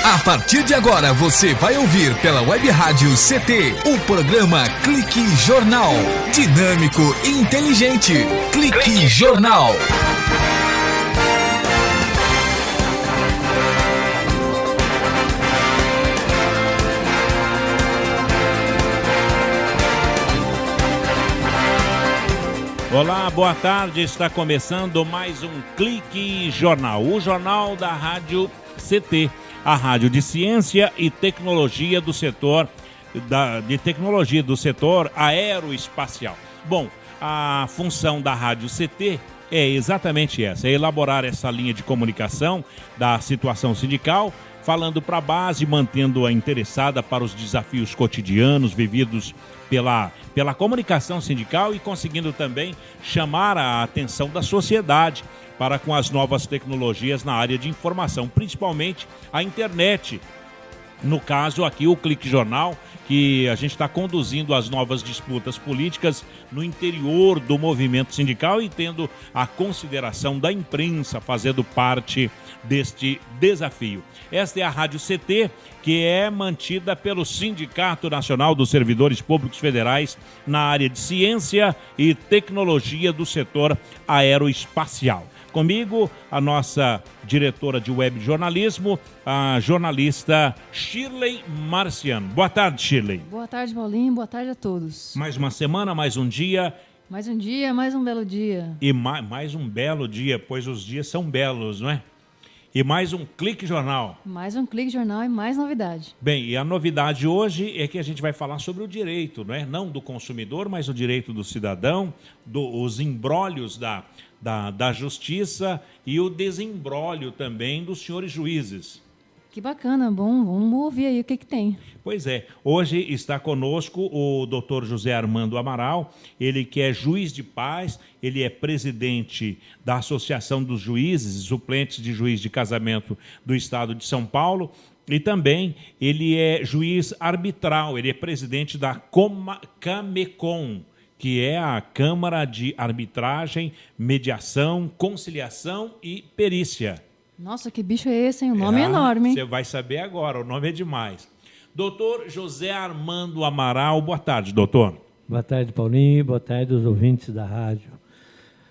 A partir de agora você vai ouvir pela Web Rádio CT o programa Clique Jornal. Dinâmico e inteligente. Clique Jornal. Olá, boa tarde. Está começando mais um Clique Jornal, o jornal da Rádio CT, a rádio de ciência e tecnologia do setor aeroespacial. Bom, a função da Rádio CT é exatamente essa, é elaborar essa linha de comunicação da situação sindical, falando para a base, mantendo-a interessada para os desafios cotidianos vividos pela comunicação sindical e conseguindo também chamar a atenção da sociedade para com as novas tecnologias na área de informação, principalmente a internet. No caso aqui o Clique Jornal, que a gente está conduzindo as novas disputas políticas no interior do movimento sindical e tendo a consideração da imprensa fazendo parte deste desafio. Esta é a Rádio CT, que é mantida pelo Sindicato Nacional dos Servidores Públicos Federais na área de ciência e tecnologia do setor aeroespacial. Comigo, a nossa diretora de web jornalismo, a jornalista Shirley Marciano. Boa tarde, Shirley. Boa tarde, Paulinho. Boa tarde a todos. Mais uma semana, mais um dia. Mais um dia, mais um belo dia. E mais um belo dia, pois os dias são belos, não é? E mais um Clique Jornal. Mais um Clique Jornal e mais novidade. Bem, e a novidade hoje é que a gente vai falar sobre o direito, não é? Não do consumidor, mas o direito do cidadão, os embrólios da justiça e o desembrólio também dos senhores juízes. Que bacana, bom, vamos ouvir aí o que tem. Pois é, hoje está conosco o doutor José Armando Amaral, ele que é juiz de paz, ele é presidente da Associação dos Juízes e Suplentes de Juiz de Casamento do Estado de São Paulo, e também ele é juiz arbitral, ele é presidente da Camecon, que é a Câmara de Arbitragem, Mediação, Conciliação e Perícia. Nossa, que bicho é esse, hein? O nome é enorme, hein? Você vai saber agora, o nome é demais. Doutor José Armando Amaral, boa tarde, doutor. Boa tarde, Paulinho, boa tarde aos ouvintes da rádio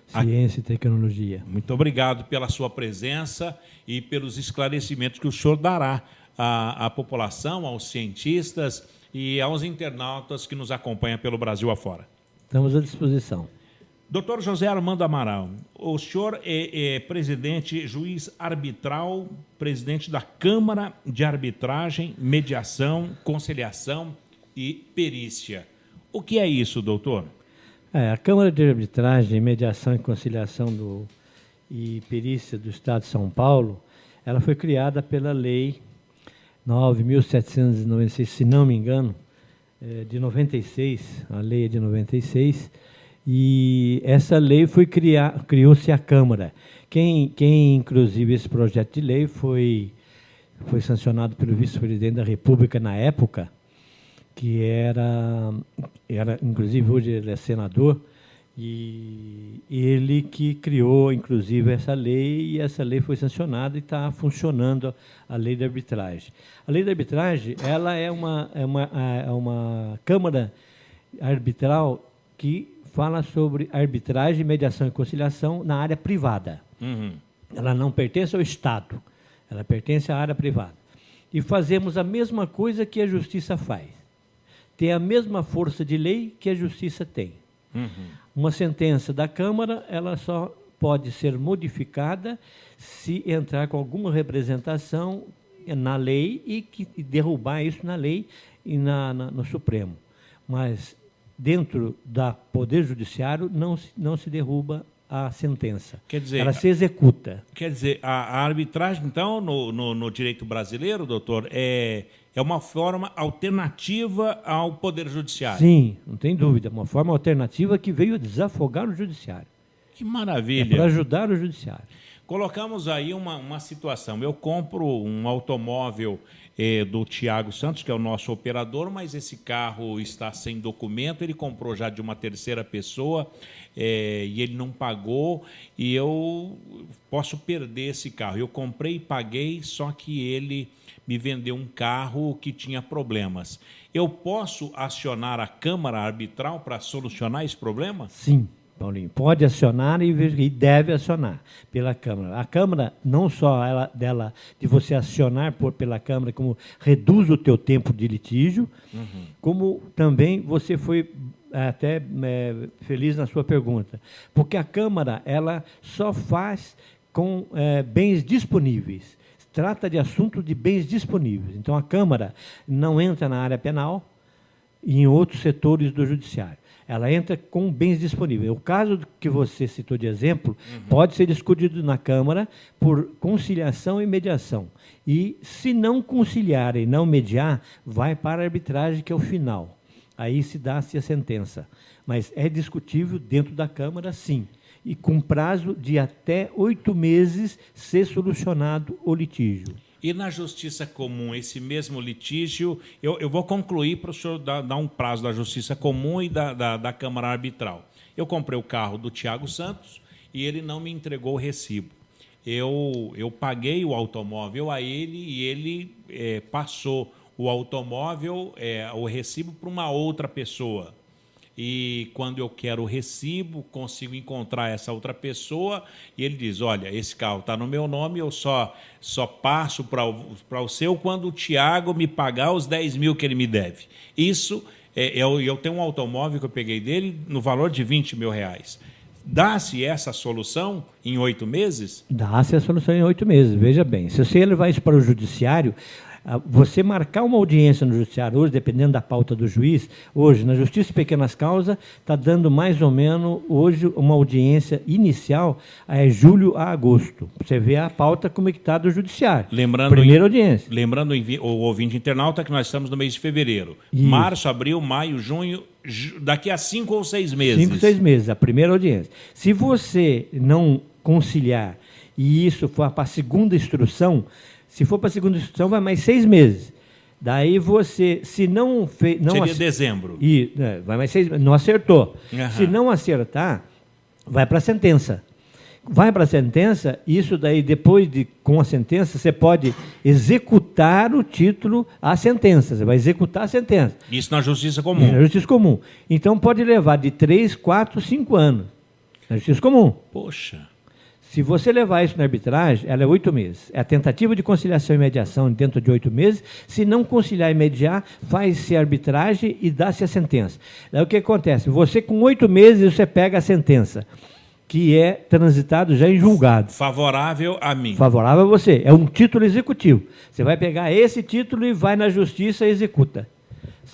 Ciência e Tecnologia. Muito obrigado pela sua presença e pelos esclarecimentos que o senhor dará à população, aos cientistas e aos internautas que nos acompanham pelo Brasil afora. Estamos à disposição. Doutor José Armando Amaral, o senhor é presidente, juiz arbitral, presidente da Câmara de Arbitragem, Mediação, Conciliação e Perícia. O que é isso, doutor? A Câmara de Arbitragem, Mediação e Conciliação e Perícia do Estado de São Paulo, ela foi criada pela Lei 9.796, se não me engano, de 96, a lei é de 96, e essa lei criou-se a Câmara. Quem, inclusive, esse projeto de lei foi sancionado pelo vice-presidente da República na época, que era inclusive, hoje ele é senador, e ele que criou, inclusive, essa lei, e essa lei foi sancionada e está funcionando a lei da arbitragem. A lei da arbitragem, ela é uma Câmara arbitral que fala sobre arbitragem, mediação e conciliação na área privada. Uhum. Ela não pertence ao Estado, ela pertence à área privada. E fazemos a mesma coisa que a Justiça faz. Tem a mesma força de lei que a Justiça tem. Uhum. Uma sentença da Câmara, ela só pode ser modificada se entrar com alguma representação na lei e derrubar isso na lei e no Supremo. Mas dentro do Poder Judiciário não se derruba a sentença. Quer dizer, ela se executa. Quer dizer, a arbitragem, então, no direito brasileiro, doutor, é uma forma alternativa ao Poder Judiciário. Sim, não tem dúvida. Uma forma alternativa que veio desafogar o Judiciário. Que maravilha. Para ajudar o Judiciário. Colocamos aí uma situação. Eu compro um automóvel do Tiago Santos, que é o nosso operador, mas esse carro está sem documento, ele comprou já de uma terceira pessoa e ele não pagou, e eu posso perder esse carro. Eu comprei e paguei, só que ele me vendeu um carro que tinha problemas. Eu posso acionar a Câmara Arbitral para solucionar esse problema? Sim, Paulinho, pode acionar e deve acionar pela Câmara. A Câmara, não só de você acionar pela Câmara, como reduz o teu tempo de litígio, como também você foi até feliz na sua pergunta, porque a Câmara ela só faz com bens disponíveis. Trata de assuntos de bens disponíveis. Então, a Câmara não entra na área penal e em outros setores do Judiciário. Ela entra com bens disponíveis. O caso que você citou de exemplo pode ser discutido na Câmara por conciliação e mediação. E, se não conciliar e não mediar, vai para a arbitragem, que é o final. Aí se dá-se a sentença. Mas é discutível dentro da Câmara, sim. E com prazo de até 8 meses ser solucionado o litígio. E na Justiça Comum, esse mesmo litígio, eu vou concluir para o senhor dar um prazo da Justiça Comum e da Câmara Arbitral. Eu comprei o carro do Tiago Santos e ele não me entregou o recibo. Eu paguei o automóvel a ele e ele passou o automóvel, o recibo, para uma outra pessoa. E quando eu quero o recibo, consigo encontrar essa outra pessoa e ele diz, olha, esse carro está no meu nome, eu só passo para o seu quando o Tiago me pagar os 10 mil que ele me deve. Isso, eu tenho um automóvel que eu peguei dele no valor de 20 mil reais. Dá-se essa solução em 8 meses? Dá-se a solução em 8 meses, veja bem. Se você levar isso para o Judiciário, você marcar uma audiência no Judiciário hoje, dependendo da pauta do juiz, hoje, na Justiça de Pequenas Causas, está dando mais ou menos, hoje, uma audiência inicial, julho a agosto. Você vê a pauta como é que está do Judiciário. Primeira audiência. Lembrando o ouvinte internauta que nós estamos no mês de fevereiro. Isso. Março, abril, maio, junho, daqui a 5 ou 6 meses. 5, 6 meses, a primeira audiência. Se você não conciliar e isso for para a segunda instrução, se for para a segunda instrução, vai mais 6 meses. Daí você, se não fez... Seria dezembro. Vai mais 6 meses. Não acertou. Se não acertar, vai para a sentença. Vai para a sentença, isso daí, depois com a sentença, você pode executar o título à sentença. Você vai executar a sentença. Isso na Justiça Comum. Na Justiça Comum. Então, pode levar de 3, 4, 5 anos. Na Justiça Comum. Poxa... Se você levar isso na arbitragem, ela é 8 meses. É a tentativa de conciliação e mediação dentro de 8 meses. Se não conciliar e mediar, faz-se a arbitragem e dá-se a sentença. Daí o que acontece? Você, com 8 meses, você pega a sentença, que é transitado já em julgado. Favorável a mim. Favorável a você. É um título executivo. Você vai pegar esse título e vai na justiça e executa.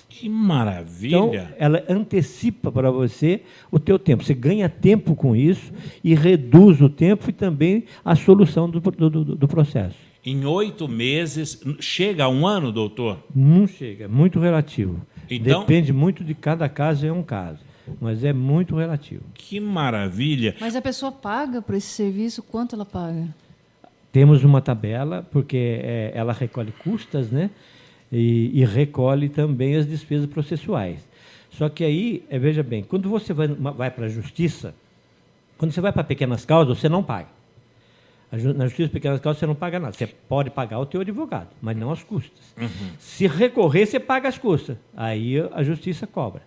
Que maravilha! Então, ela antecipa para você o teu tempo. Você ganha tempo com isso e reduz o tempo e também a solução do processo. Em 8 meses, chega a 1 ano, doutor? Não chega, é muito relativo. Então, depende muito de cada caso, é um caso. Mas é muito relativo. Que maravilha! Mas a pessoa paga por esse serviço, quanto ela paga? Temos uma tabela, porque ela recolhe custas, né? E recolhe também as despesas processuais. Só que aí, veja bem, quando você vai para a justiça, quando você vai para pequenas causas, você não paga. Na justiça de pequenas causas, você não paga nada. Você pode pagar o teu advogado, mas não as custas. Se recorrer, você paga as custas. Aí a justiça cobra,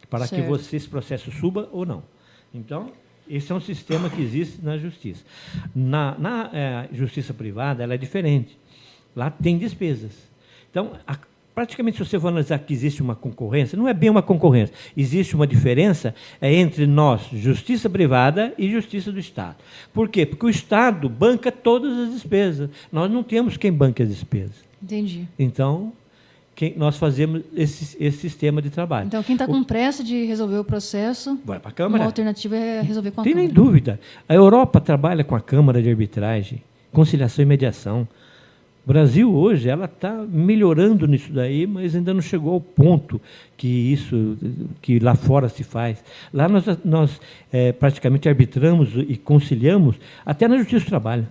para que esse processo suba ou não. Então, esse é um sistema que existe na justiça. Na justiça privada, ela é diferente. Lá tem despesas. Então, praticamente, se você for analisar que existe uma concorrência, não é bem uma concorrência, existe uma diferença entre nós, justiça privada e justiça do Estado. Por quê? Porque o Estado banca todas as despesas. Nós não temos quem banque as despesas. Entendi. Então, nós fazemos esse sistema de trabalho. Então, quem está com pressa de resolver o processo, vai para a Câmara. Uma alternativa é resolver com a Câmara. Câmara. Tem nem dúvida. A Europa trabalha com a Câmara de Arbitragem, conciliação e mediação. O Brasil hoje ela está melhorando nisso daí, mas ainda não chegou ao ponto que lá fora se faz. Lá nós praticamente arbitramos e conciliamos até na Justiça do Trabalho.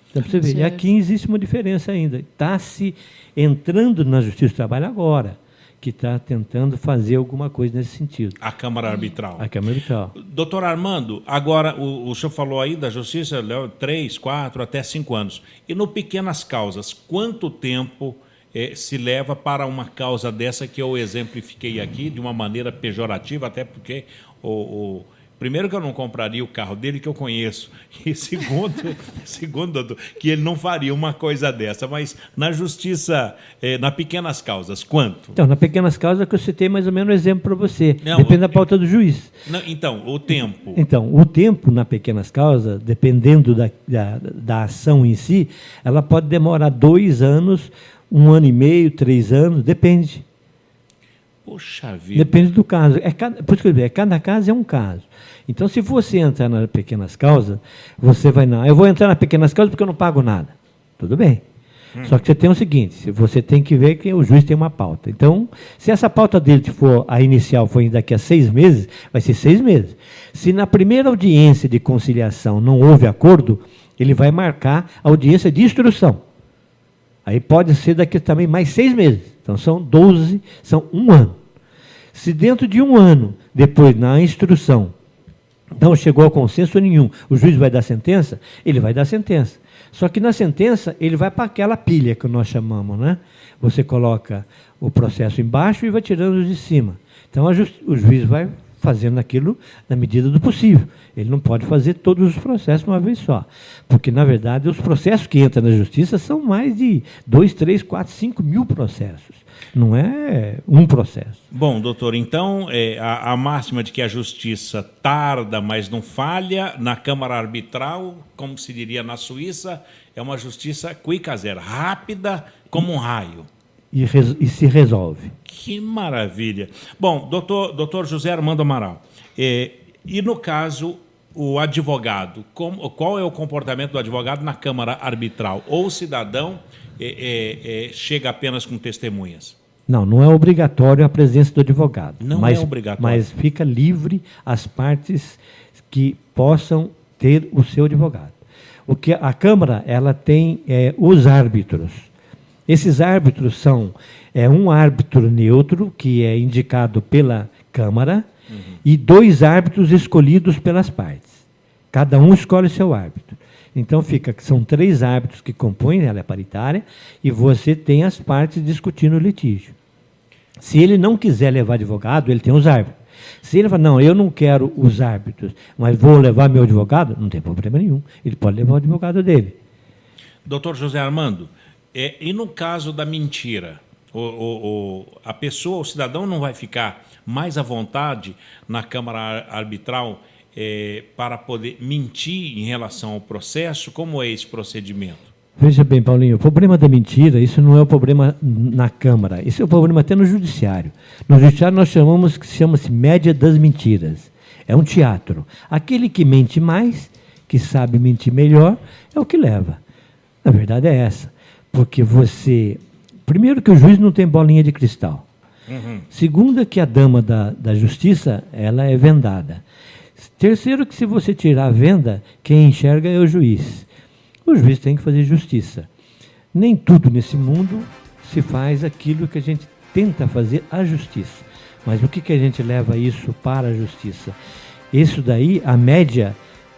Então, para você ver, e aqui existe uma diferença ainda. Está se entrando na Justiça do Trabalho agora, que está tentando fazer alguma coisa nesse sentido. A Câmara Arbitral. A Câmara Arbitral. Doutor Armando, agora o senhor falou aí da Justiça, 3, 4, até 5 anos. E no Pequenas Causas, quanto tempo se leva para uma causa dessa que eu exemplifiquei aqui, de uma maneira pejorativa, até porque primeiro que eu não compraria o carro dele, que eu conheço, e segundo, doutor, que ele não faria uma coisa dessa. Mas na Justiça, na Pequenas Causas, quanto? Então, na Pequenas Causas, que eu citei mais ou menos um exemplo para você. Depende da pauta do juiz. Não, então, o tempo. Então, o tempo na Pequenas Causas, dependendo da ação em si, ela pode demorar 2 anos, 1 ano e meio, 3 anos, depende. Poxa vida. Depende do caso. Por isso que eu digo, cada caso é um caso. Então, se você entrar nas Pequenas Causas, você vai, não, eu vou entrar nas Pequenas Causas porque eu não pago nada. Tudo bem. Só que você tem o seguinte, você tem que ver que o juiz tem uma pauta. Então, se essa pauta dele a inicial for daqui a 6 meses, vai ser 6 meses. Se na primeira audiência de conciliação não houve acordo, ele vai marcar a audiência de instrução. Aí pode ser daqui também mais 6 meses. Então, são 12, são 1 ano. Se dentro de 1 ano, depois na instrução, não chegou a consenso nenhum, o juiz vai dar sentença, ele vai dar sentença. Só que na sentença, ele vai para aquela pilha que nós chamamos, né? Você coloca o processo embaixo e vai tirando os de cima. Então, o juiz vai fazendo aquilo na medida do possível. Ele não pode fazer todos os processos uma vez só. Porque, na verdade, os processos que entram na justiça são mais de 2, 3, 4, 5 mil processos. Não é um processo. Bom, doutor, então, a máxima de que a justiça tarda, mas não falha, na Câmara Arbitral, como se diria na Suíça, é uma justiça quick as zero, rápida como um raio. E se resolve. Que maravilha. Bom, doutor José Armando Amaral, e no caso, o advogado, qual é o comportamento do advogado na Câmara Arbitral? Ou o cidadão chega apenas com testemunhas? Não é obrigatório a presença do advogado. Não é obrigatório. Mas fica livre as partes que possam ter o seu advogado. A Câmara ela tem os árbitros. Esses árbitros são um árbitro neutro, que é indicado pela Câmara, e 2 árbitros escolhidos pelas partes. Cada um escolhe seu árbitro. Então, são 3 árbitros que compõem, ela é paritária, e você tem as partes discutindo o litígio. Se ele não quiser levar advogado, ele tem os árbitros. Se ele falar, não, eu não quero os árbitros, mas vou levar meu advogado, não tem problema nenhum. Ele pode levar o advogado dele. Doutor José Armando, e no caso da mentira, a pessoa, o cidadão não vai ficar mais à vontade na Câmara Arbitral para poder mentir em relação ao processo? Como é esse procedimento? Veja bem, Paulinho, o problema da mentira, isso não é o problema na Câmara, isso é o problema até no Judiciário. No Judiciário nós chama-se média das mentiras. É um teatro. Aquele que mente mais, que sabe mentir melhor, é o que leva. A verdade é essa. Porque primeiro que o juiz não tem bolinha de cristal. Segundo que a dama da justiça, ela é vendada. Terceiro que se você tirar a venda, quem enxerga é o juiz. O juiz tem que fazer justiça. Nem tudo nesse mundo se faz aquilo que a gente tenta fazer a justiça. Mas o que a gente leva isso para a justiça? Isso daí, a média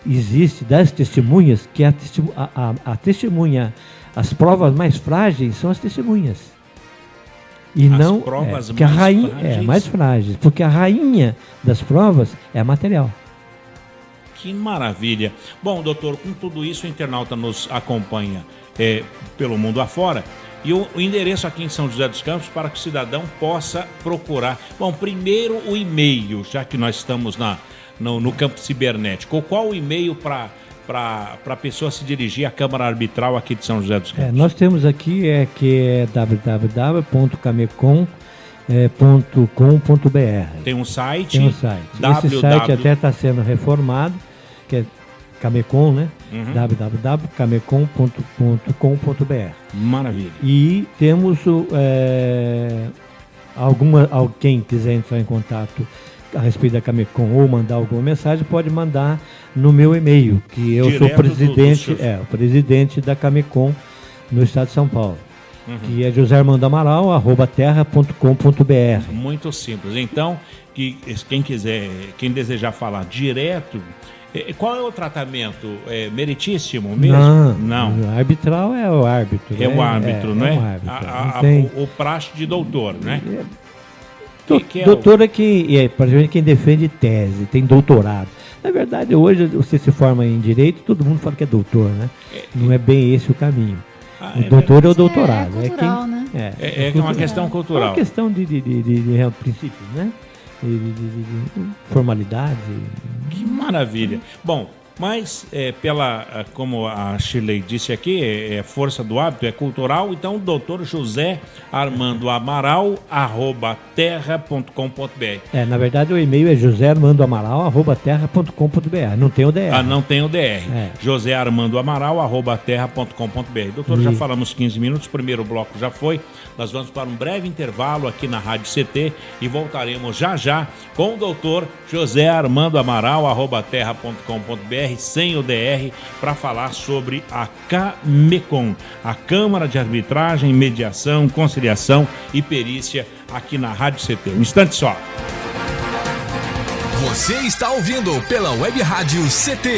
existe das testemunhas, que a testemunha, as provas mais frágeis são as testemunhas. E as não provas que a rainha mais frágeis, porque a rainha das provas é a material. Que maravilha. Bom, doutor, com tudo isso, o internauta nos acompanha pelo mundo afora. E o endereço aqui em São José dos Campos para que o cidadão possa procurar. Bom, primeiro o e-mail, já que nós estamos no campo cibernético. Qual o e-mail para a pessoa se dirigir à Câmara Arbitral aqui de São José dos Campos? Nós temos aqui que é www.camecom.com.br. Tem um site? Tem um site. Esse site até está sendo reformado, que é Camecom, né? www.camecon.com.br. Maravilha. E temos quem quiser entrar em contato a respeito da Camecon ou mandar alguma mensagem, pode mandar no meu e-mail, que eu sou o presidente da Camecon no estado de São Paulo. Que é José Armando Amaral, @terra.com.br. Muito simples. Então, quem desejar falar direto, qual é o tratamento? É meritíssimo mesmo? Não. Arbitral é o árbitro. É o árbitro, não é? É o árbitro. O praxe de doutor, né? Doutor é quem defende tese, tem doutorado. Na verdade, hoje você se forma em direito, todo mundo fala que é doutor, né? Não é bem esse o caminho. O doutor é o doutorado. É cultural, né? É uma questão cultural. É uma questão de princípios, né? De formalidade. Que maravilha. Bom, mas como a Shirley disse aqui, é força do hábito, é cultural. Então, Dr. José Armando Amaral, @terra.com.br. Na verdade, o e-mail é joséarmandoamaral@terra.com.br. Não tem o DR. Não tem o DR. José Armando Amaral, @terra.com.br. Doutor, já falamos 15 minutos, o primeiro bloco já foi. Nós vamos para um breve intervalo aqui na Rádio CT e voltaremos já com o doutor José Armando Amaral, @terra.com.br, sem o DR, para falar sobre a Camecon, a Câmara de Arbitragem, Mediação, Conciliação e Perícia, aqui na Rádio CT. Um instante só. Você está ouvindo pela Web Rádio CT,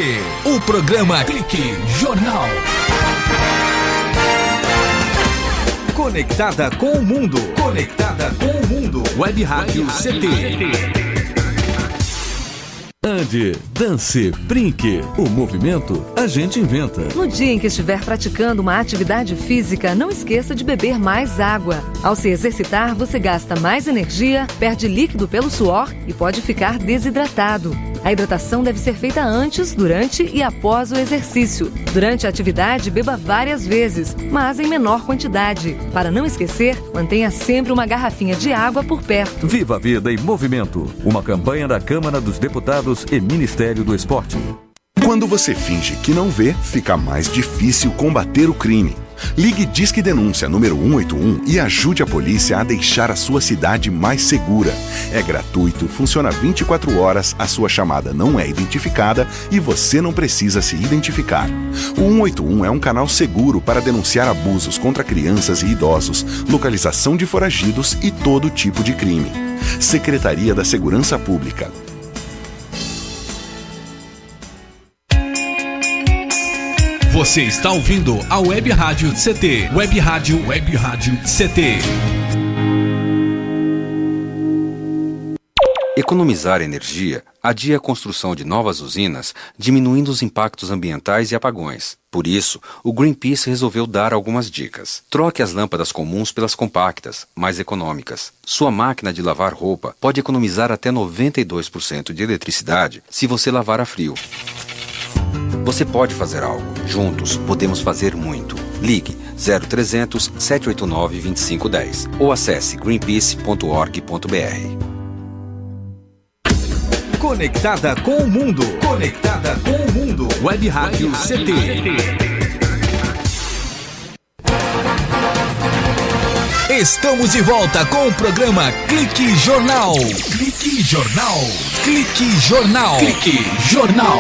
o programa Clique Jornal. Conectada com o mundo. Conectada com o mundo. Web Rádio CT. Ande, dance, brinque. O movimento a gente inventa. No dia em que estiver praticando uma atividade física, não esqueça de beber mais água. Ao se exercitar, você gasta mais energia, perde líquido pelo suor e pode ficar desidratado. A hidratação deve ser feita antes, durante e após o exercício. Durante a atividade, beba várias vezes, mas em menor quantidade. Para não esquecer, mantenha sempre uma garrafinha de água por perto. Viva a vida em movimento. Uma campanha da Câmara dos Deputados e Ministério do Esporte. Quando você finge que não vê, fica mais difícil combater o crime. Ligue Disque Denúncia número 181 e ajude a polícia a deixar a sua cidade mais segura. É gratuito, funciona 24 horas, a sua chamada não é identificada e você não precisa se identificar. O 181 é um canal seguro para denunciar abusos contra crianças e idosos, localização de foragidos e todo tipo de crime. Secretaria da Segurança Pública. Você está ouvindo a Web Rádio CT. Web Rádio CT. Economizar energia adia a construção de novas usinas, diminuindo os impactos ambientais e apagões. Por isso, o Greenpeace resolveu dar algumas dicas. Troque as lâmpadas comuns pelas compactas, mais econômicas. Sua máquina de lavar roupa pode economizar até 92% de eletricidade se você lavar a frio. Você pode fazer algo. Juntos, podemos fazer muito. Ligue 0300 789 2510 ou acesse greenpeace.org.br. Conectada com o mundo. Conectada com o mundo. Web Rádio CT. Estamos de volta com o programa Clique Jornal. Clique Jornal. Clique Jornal. Clique Jornal.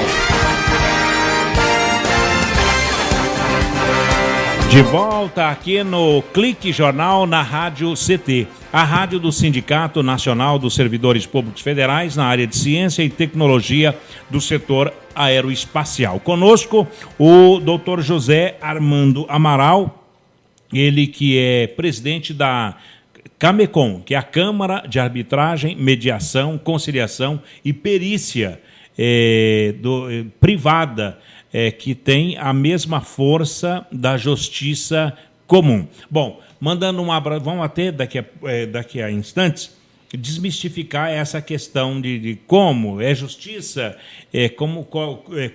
De volta aqui no Clique Jornal na Rádio CT, a rádio do Sindicato Nacional dos Servidores Públicos Federais na área de Ciência e Tecnologia do setor aeroespacial. Conosco o Dr. José Armando Amaral, ele que é presidente da Camecon, que é a Câmara de Arbitragem, Mediação, Conciliação e Perícia privada, que tem a mesma força da justiça comum. Bom, mandando um abraço, vamos até daqui a instantes desmistificar essa questão de como é justiça,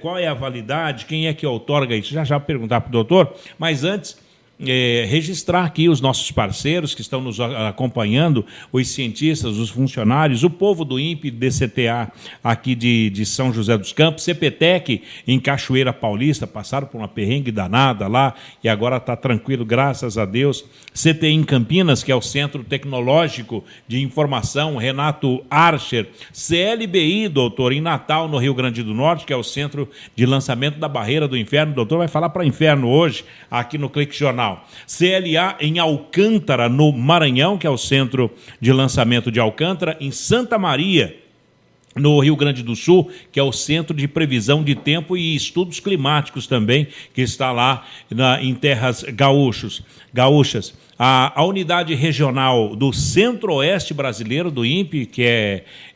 qual é a validade, quem é que outorga isso. Já perguntar para o doutor, mas antes registrar aqui os nossos parceiros que estão nos acompanhando, os cientistas, os funcionários, o povo do INPE, DCTA aqui de São José dos Campos, CPTEC em Cachoeira Paulista, passaram por uma perrengue danada lá e agora está tranquilo, graças a Deus. CTI em Campinas, que é o Centro Tecnológico de Informação, Renato Archer. CLBI, doutor, em Natal, no Rio Grande do Norte, que é o Centro de Lançamento da Barreira do Inferno. O doutor vai falar para Inferno hoje, aqui no Clique Jornal. CLA em Alcântara, no Maranhão, que é o Centro de Lançamento de Alcântara. Em Santa Maria, no Rio Grande do Sul, que é o Centro de Previsão de Tempo e Estudos Climáticos também, que está lá em terras gaúchas. A unidade regional do Centro-Oeste Brasileiro, do INPE, que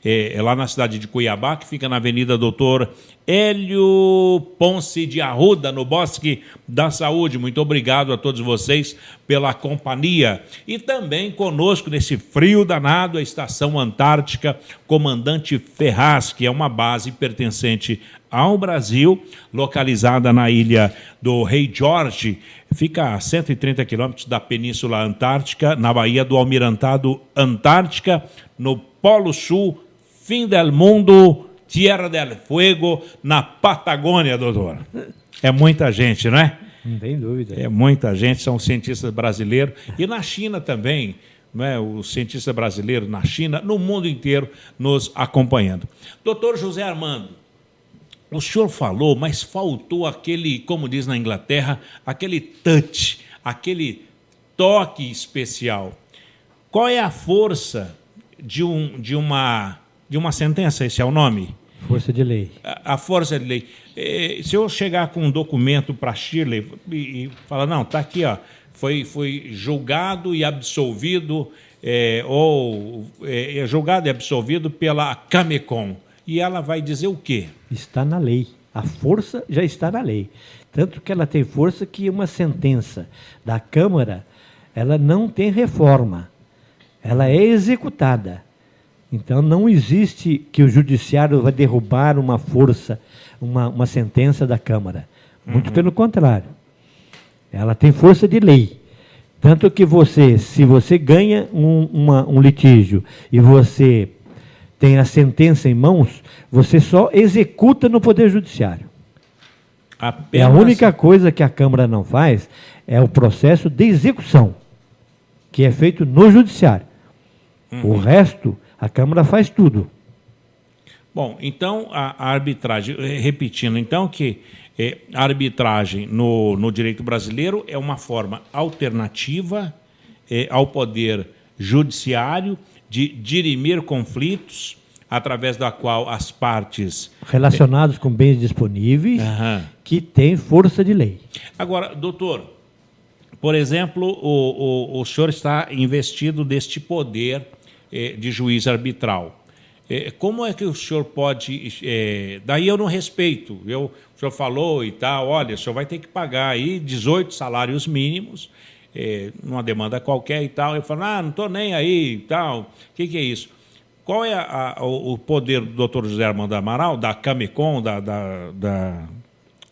é lá na cidade de Cuiabá, que fica na Avenida Doutor Hélio Ponce de Arruda, no Bosque da Saúde. Muito obrigado a todos vocês pela companhia. E também conosco, nesse frio danado, a Estação Antártica Comandante Ferraz, que é uma base pertencente ao Brasil, localizada na ilha do Rei Jorge, fica a 130 quilômetros da Península Antártica, na Baía do Almirantado Antártica, no Polo Sul, fim del mundo, Tierra del Fuego, na Patagônia, doutor. É muita gente, não é? Não tem dúvida. É muita gente, são cientistas brasileiros. E na China também, não é? Os cientistas brasileiros na China, no mundo inteiro, nos acompanhando. Doutor José Armando, o senhor falou, mas faltou aquele, como diz na Inglaterra, aquele touch, aquele toque especial. Qual é a força de uma sentença? Esse é o nome? Força de lei. A força de lei. Se eu chegar com um documento para Shirley e falar, não, está aqui, ó, foi julgado e absolvido, julgado e absolvido pela Camecon. E ela vai dizer o quê? Está na lei. A força já está na lei. Tanto que ela tem força que uma sentença da Câmara, ela não tem reforma. Ela é executada. Então, não existe que o Judiciário vai derrubar uma força, uma sentença da Câmara. Muito pelo contrário. Ela tem força de lei. Tanto que se você ganha um litígio e você tem a sentença em mãos, você só executa no Poder Judiciário. É a única coisa que a Câmara não faz é o processo de execução, que é feito no Judiciário. O resto, a Câmara faz tudo. Bom, então a arbitragem, repetindo, então que a arbitragem no direito brasileiro é uma forma alternativa ao Poder Judiciário de dirimir conflitos, através da qual as partes... Relacionados com bens disponíveis, que têm força de lei. Agora, doutor, por exemplo, o senhor está investido deste poder de juiz arbitral. Como é que o senhor pode... daí eu não respeito. O senhor falou e tal, olha, o senhor vai ter que pagar aí 18 salários mínimos, numa demanda qualquer e tal. Eu falo, não estou nem aí e tal. O que é isso? Qual é o poder do doutor José Armando Amaral, da Camecon,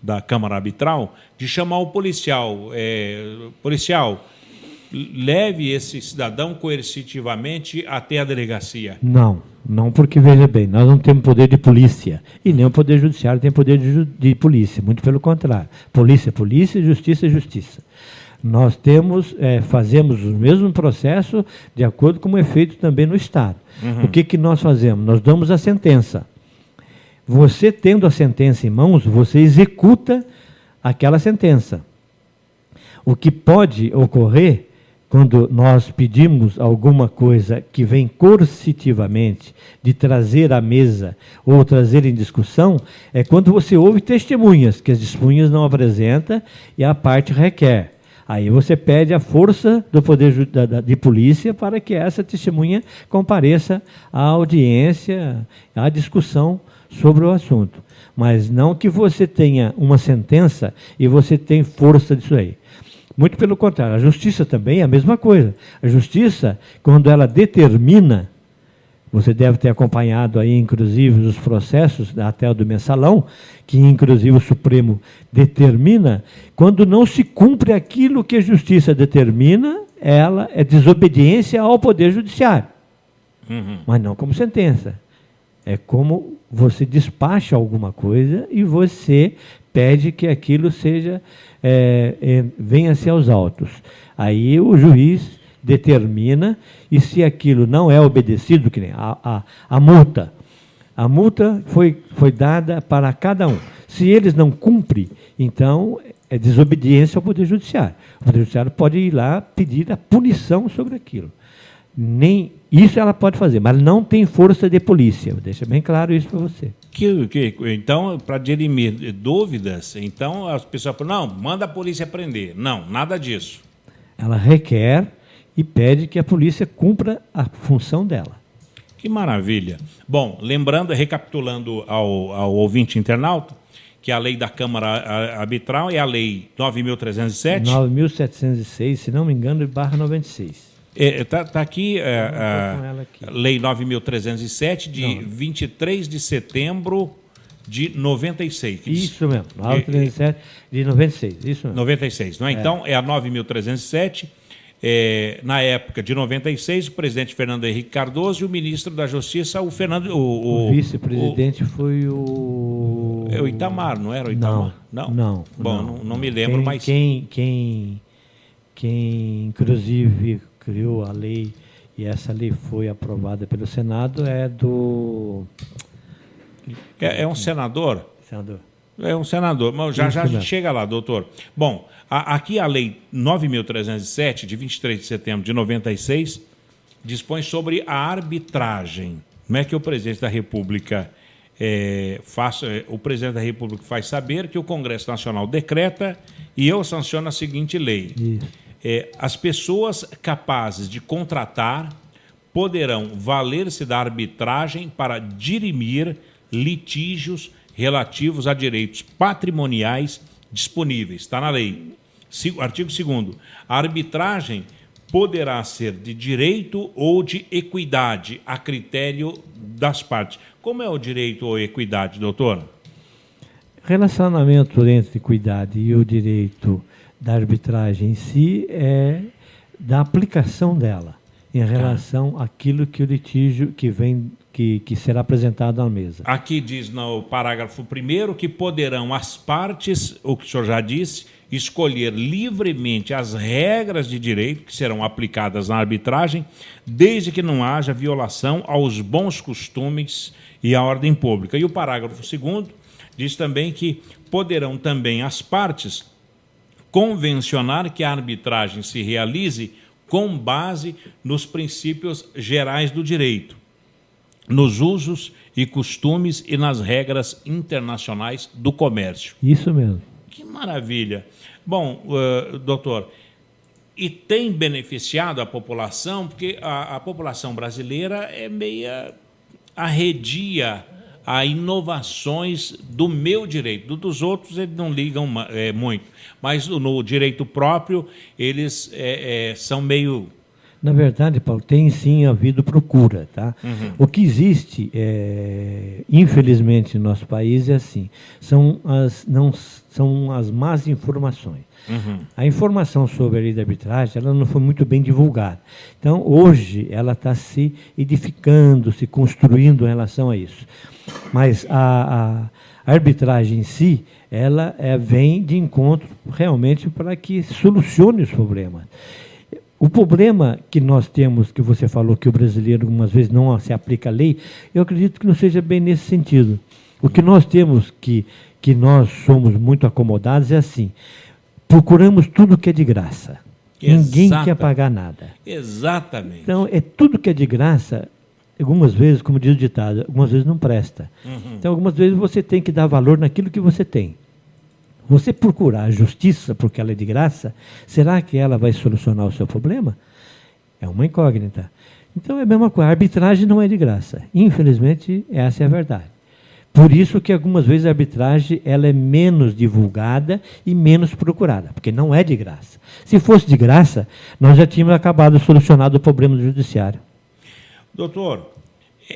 da Câmara Arbitral, de chamar o policial? Policial, leve esse cidadão coercitivamente até a delegacia. Não, porque, veja bem, nós não temos poder de polícia, e nem o Poder Judiciário tem poder de polícia, muito pelo contrário. Polícia é polícia, justiça é justiça. Nós fazemos o mesmo processo de acordo com o efeito também no Estado. O que nós fazemos? Nós damos a sentença. Você, tendo a sentença em mãos, você executa aquela sentença. O que pode ocorrer, quando nós pedimos alguma coisa que vem coercitivamente de trazer à mesa ou trazer em discussão, é quando você ouve testemunhas, que as testemunhas não apresentam e a parte requer. Aí você pede a força do poder de polícia para que essa testemunha compareça à audiência, à discussão sobre o assunto. Mas não que você tenha uma sentença e você tem força disso aí. Muito pelo contrário, a justiça também é a mesma coisa. A justiça, quando ela determina, Você deve ter acompanhado aí, inclusive, os processos até o do mensalão, que inclusive o Supremo determina, quando não se cumpre aquilo que a Justiça determina, ela é desobediência ao Poder Judiciário. Mas não como sentença. É como você despacha alguma coisa e você pede que aquilo seja, venha-se aos autos. Aí o juiz determina, e se aquilo não é obedecido, que nem a multa. A multa foi dada para cada um. Se eles não cumprem, então é desobediência ao Poder Judiciário. O Poder Judiciário pode ir lá pedir a punição sobre aquilo. Nem isso ela pode fazer, mas não tem força de polícia. Deixa bem claro isso para você. Então, para dirimir dúvidas, então as pessoas falam, não, manda a polícia prender. Não, nada disso. Ela requer e pede que a polícia cumpra a função dela. Que maravilha. Bom, lembrando, recapitulando ao ouvinte internauta, que a lei da Câmara Arbitral é a lei 9.307. 9.706, se não me engano, /96. Está aqui, lei 9.307, de 23 de setembro de 96. Isso mesmo, 9.307 de 96, isso mesmo. 96, não é? Então, é a 9.307. Na época de 96, o presidente Fernando Henrique Cardoso e o ministro da Justiça, o Fernando... O vice-presidente foi o... É o Itamar, não era o Itamar? Não. Bom, não me lembro, mas... Quem inclusive criou a lei, e essa lei foi aprovada pelo Senado, é do... É um senador? Senador. É um senador, mas já a gente chega lá, doutor. Bom, aqui a lei 9.307, de 23 de setembro de 96, dispõe sobre a arbitragem. Como é que o presidente da República o presidente da República faz saber que o Congresso Nacional decreta e eu sanciono a seguinte lei. As pessoas capazes de contratar poderão valer-se da arbitragem para dirimir litígios relativos a direitos patrimoniais disponíveis. Está na lei. Artigo 2º. A arbitragem poderá ser de direito ou de equidade, a critério das partes. Como é o direito ou equidade, doutor? Relacionamento entre equidade e o direito da arbitragem em si é da aplicação dela em relação àquilo que o litígio que será apresentado à mesa. Aqui diz no parágrafo 1º que poderão as partes, o que o senhor já disse, escolher livremente as regras de direito que serão aplicadas na arbitragem, desde que não haja violação aos bons costumes e à ordem pública. E o parágrafo 2º diz também que poderão também as partes convencionar que a arbitragem se realize com base nos princípios gerais do direito, nos usos e costumes e nas regras internacionais do comércio. Isso mesmo. Que maravilha. Bom, doutor, e tem beneficiado a população, porque a população brasileira é meia arredia a inovações do meu direito. Dos outros eles não ligam muito, mas no direito próprio eles são meio... Na verdade, Paulo, tem sim havido procura. Tá? O que existe, infelizmente, no nosso país é assim, são as más informações. A informação sobre a lei da arbitragem ela não foi muito bem divulgada. Então, hoje, ela está se edificando, se construindo em relação a isso. Mas a arbitragem em si, ela vem de encontro realmente para que solucione os problemas. O problema que nós temos, que você falou que o brasileiro algumas vezes não se aplica a lei, eu acredito que não seja bem nesse sentido. O que nós temos, que nós somos muito acomodados, é assim, procuramos tudo que é de graça. Ninguém quer pagar nada. Exatamente. Então, tudo que é de graça, algumas vezes, como diz o ditado, algumas vezes não presta. Então, algumas vezes você tem que dar valor naquilo que você tem. Você procurar a justiça porque ela é de graça, será que ela vai solucionar o seu problema? É uma incógnita. Então é a mesma coisa, a arbitragem não é de graça. Infelizmente, essa é a verdade. Por isso que algumas vezes a arbitragem ela é menos divulgada e menos procurada, porque não é de graça. Se fosse de graça, nós já tínhamos acabado solucionado o problema do judiciário. Doutor,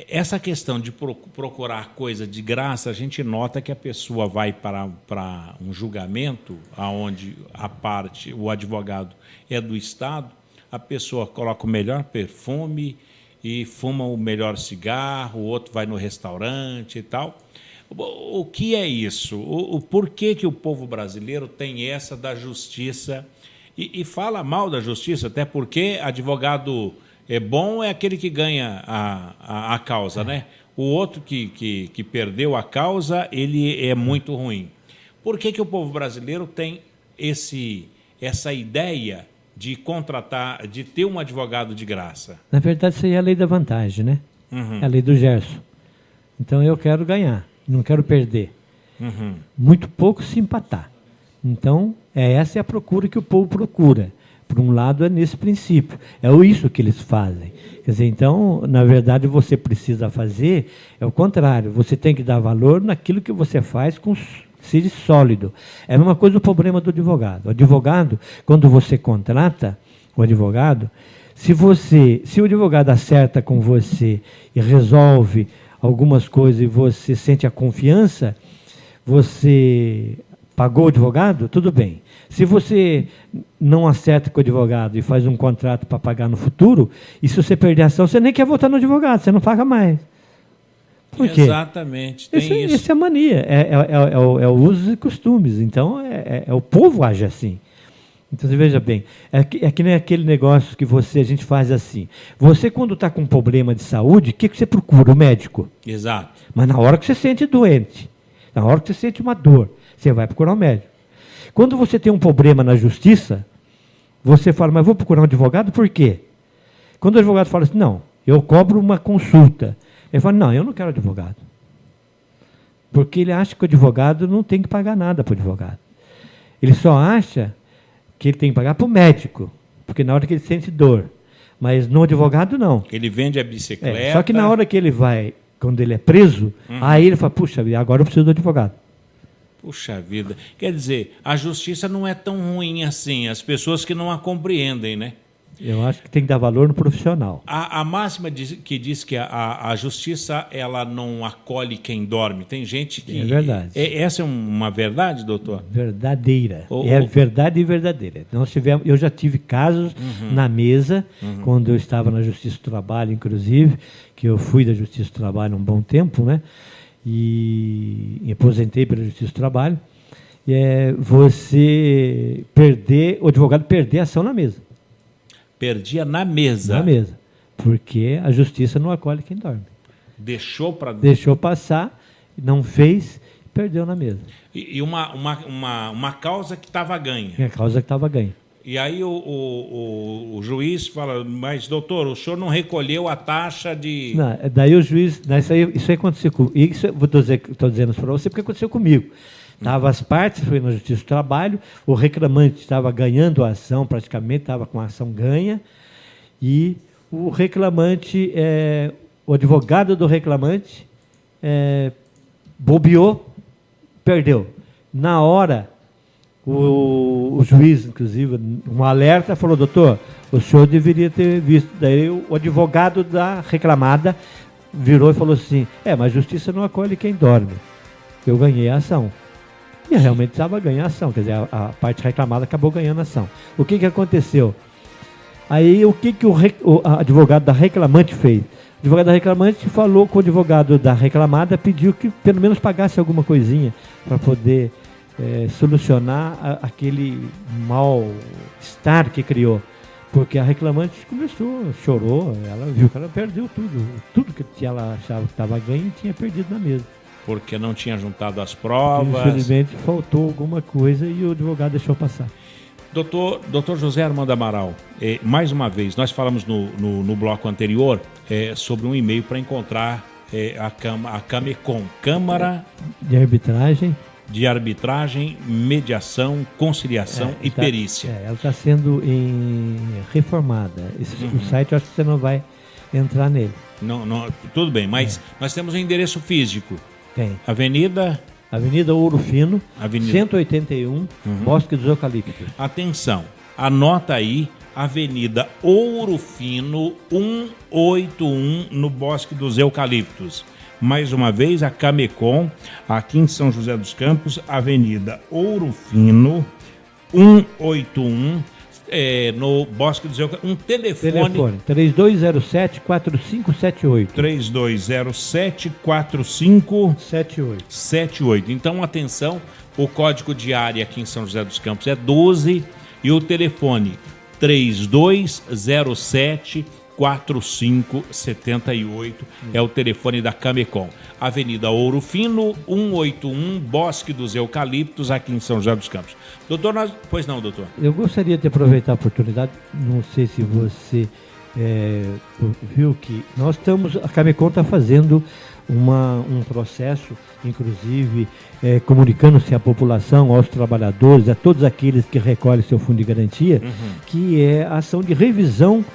Essa questão de procurar coisa de graça, a gente nota que a pessoa vai para um julgamento onde o advogado é do Estado, a pessoa coloca o melhor perfume e fuma o melhor cigarro, o outro vai no restaurante e tal. O que é isso? O porquê que o povo brasileiro tem essa da justiça e fala mal da justiça, até porque advogado bom é aquele que ganha a causa, né? O outro que perdeu a causa, ele é muito ruim. Por que o povo brasileiro tem essa ideia de contratar, de ter um advogado de graça? Na verdade, isso aí é a lei da vantagem, né? Uhum. É a lei do Gerson. Então, eu quero ganhar, não quero perder. Uhum. Muito pouco se empatar. Então, essa é a procura que o povo procura. Por um lado, é nesse princípio. É isso que eles fazem. Quer dizer, então, na verdade, você precisa fazer, é o contrário. Você tem que dar valor naquilo que você faz com ser sólido. É a mesma coisa do problema do advogado. O advogado, quando você contrata o advogado, se o advogado acerta com você e resolve algumas coisas e você sente a confiança, você pagou o advogado, tudo bem. Se você não acerta com o advogado e faz um contrato para pagar no futuro, e se você perder a ação, você nem quer votar no advogado, você não paga mais. Por quê? Exatamente, tem isso. Isso é mania, é o usos e costumes. Então, o povo age assim. Então, você veja bem, é que nem aquele negócio que a gente faz assim. Você, quando está com um problema de saúde, o que você procura? O médico. Exato. Mas na hora que você sente doente, na hora que você sente uma dor, você vai procurar o médico. Quando você tem um problema na justiça, você fala, mas vou procurar um advogado, por quê? Quando o advogado fala assim, não, eu cobro uma consulta. Ele fala, não, eu não quero advogado. Porque ele acha que o advogado não tem que pagar nada para o advogado. Ele só acha que ele tem que pagar para o médico, porque na hora que ele sente dor. Mas no advogado, não. Ele vende a bicicleta. Só que na hora que ele vai, quando ele é preso, aí ele fala, puxa, agora eu preciso do advogado. Puxa vida. Quer dizer, a justiça não é tão ruim assim, as pessoas que não a compreendem, né? Eu acho que tem que dar valor no profissional. A máxima que diz que a justiça ela não acolhe quem dorme. Tem gente que... É verdade. Essa é uma verdade, doutor? Verdadeira. Verdade e verdadeira. Eu já tive casos na mesa, quando eu estava na Justiça do Trabalho, inclusive, que eu fui da Justiça do Trabalho um bom tempo, né? E me aposentei pela Justiça do Trabalho. O advogado perder a ação na mesa. Perdia na mesa. Na mesa. Porque a justiça não acolhe quem dorme. Deixou passar, não fez, perdeu na mesa. E uma causa que estava ganha. A causa que estava ganha. E aí o juiz fala, mas doutor, o senhor não recolheu a taxa de... Não, daí o juiz... Isso aí aconteceu comigo. Isso estou dizendo para você porque aconteceu comigo. Estavam as partes, foi na Justiça do Trabalho, o reclamante estava ganhando a ação, praticamente, estava com a ação ganha, e o reclamante, o advogado do reclamante, bobeou, perdeu. Na hora, o juiz, inclusive, um alerta, falou, doutor, o senhor deveria ter visto. Daí o advogado da reclamada virou e falou assim, mas a justiça não acolhe quem dorme. Eu ganhei a ação. E realmente estava ganhando a ação, quer dizer, a parte reclamada acabou ganhando a ação. O que aconteceu? Aí, o que o advogado da reclamante fez? O advogado da reclamante falou com o advogado da reclamada, pediu que pelo menos pagasse alguma coisinha para poder solucionar aquele mal-estar que criou. Porque a reclamante chorou, ela viu que ela perdeu tudo que ela achava que estava ganho tinha perdido na mesa. Porque não tinha juntado as provas. Infelizmente faltou alguma coisa e o advogado deixou passar. Doutor José Armando Amaral, mais uma vez, nós falamos no bloco anterior sobre um e-mail para encontrar a Camecon, Câmara de Arbitragem, Mediação, Conciliação e Perícia. Ela está sendo reformada. O site, eu acho que você não vai entrar nele. Não, tudo bem, mas nós temos um endereço físico. Tem. Avenida Ouro Fino, 181, Bosque dos Eucaliptos. Atenção, anota aí, Avenida Ouro Fino, 181, no Bosque dos Eucaliptos. Mais uma vez, a Camecon, aqui em São José dos Campos, Avenida Ouro Fino, 181, no Bosque dos Eucaliptos. Um telefone 3207-4578. 3207-4578. Então, atenção, o código de área aqui em São José dos Campos é 12 e o telefone 3207-4578 é o telefone da Camecon. Avenida Ouro Fino, 181, Bosque dos Eucaliptos, aqui em São José dos Campos. Doutor, pois não, doutor? Eu gostaria de aproveitar a oportunidade, não sei se você viu que a Camecon está fazendo um processo, inclusive comunicando-se à população, aos trabalhadores, a todos aqueles que recolhem seu fundo de garantia, que é a ação de revisão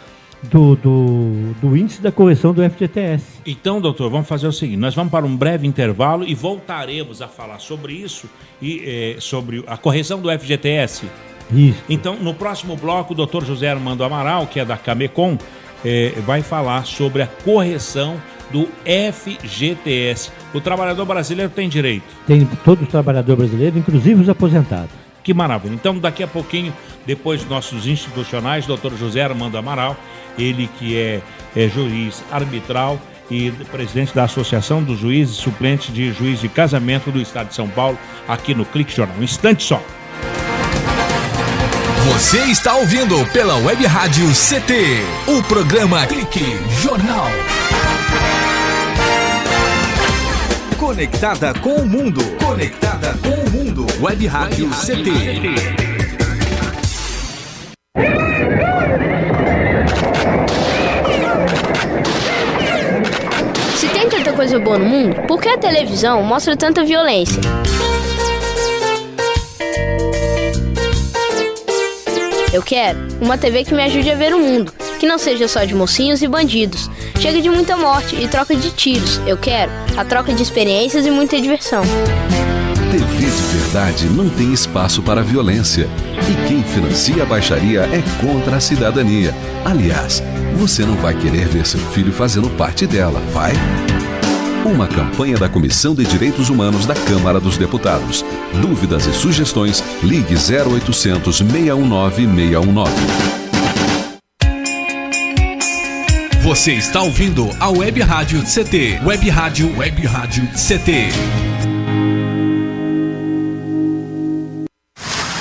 do índice da correção do FGTS. Então, doutor, vamos fazer o seguinte, nós vamos para um breve intervalo e voltaremos a falar sobre isso e sobre a correção do FGTS. Isso. Então, no próximo bloco, o doutor José Armando Amaral, que é da Camecon, vai falar sobre a correção do FGTS. O trabalhador brasileiro tem direito? Tem todo o trabalhador brasileiro, inclusive os aposentados. Que maravilha. Então, daqui a pouquinho, depois dos nossos institucionais, doutor José Armando Amaral, ele que é juiz arbitral e presidente da Associação dos Juízes Suplentes de Juiz de Casamento do Estado de São Paulo, aqui no Clique Jornal. Um instante só. Você está ouvindo pela Web Rádio CT, o programa Clique Jornal. Conectada com o mundo. Conectada com o mundo. Web Rádio CT. Se tem tanta coisa boa no mundo, por que a televisão mostra tanta violência? Eu quero uma TV que me ajude a ver o mundo, que não seja só de mocinhos e bandidos. Chega de muita morte e troca de tiros. Eu quero a troca de experiências e muita diversão. TV de verdade não tem espaço para violência. E quem financia a baixaria é contra a cidadania. Aliás, você não vai querer ver seu filho fazendo parte dela, vai? Uma campanha da Comissão de Direitos Humanos da Câmara dos Deputados. Dúvidas e sugestões, ligue 0800 619 619. Você está ouvindo a Web Rádio CT. Web Rádio CT.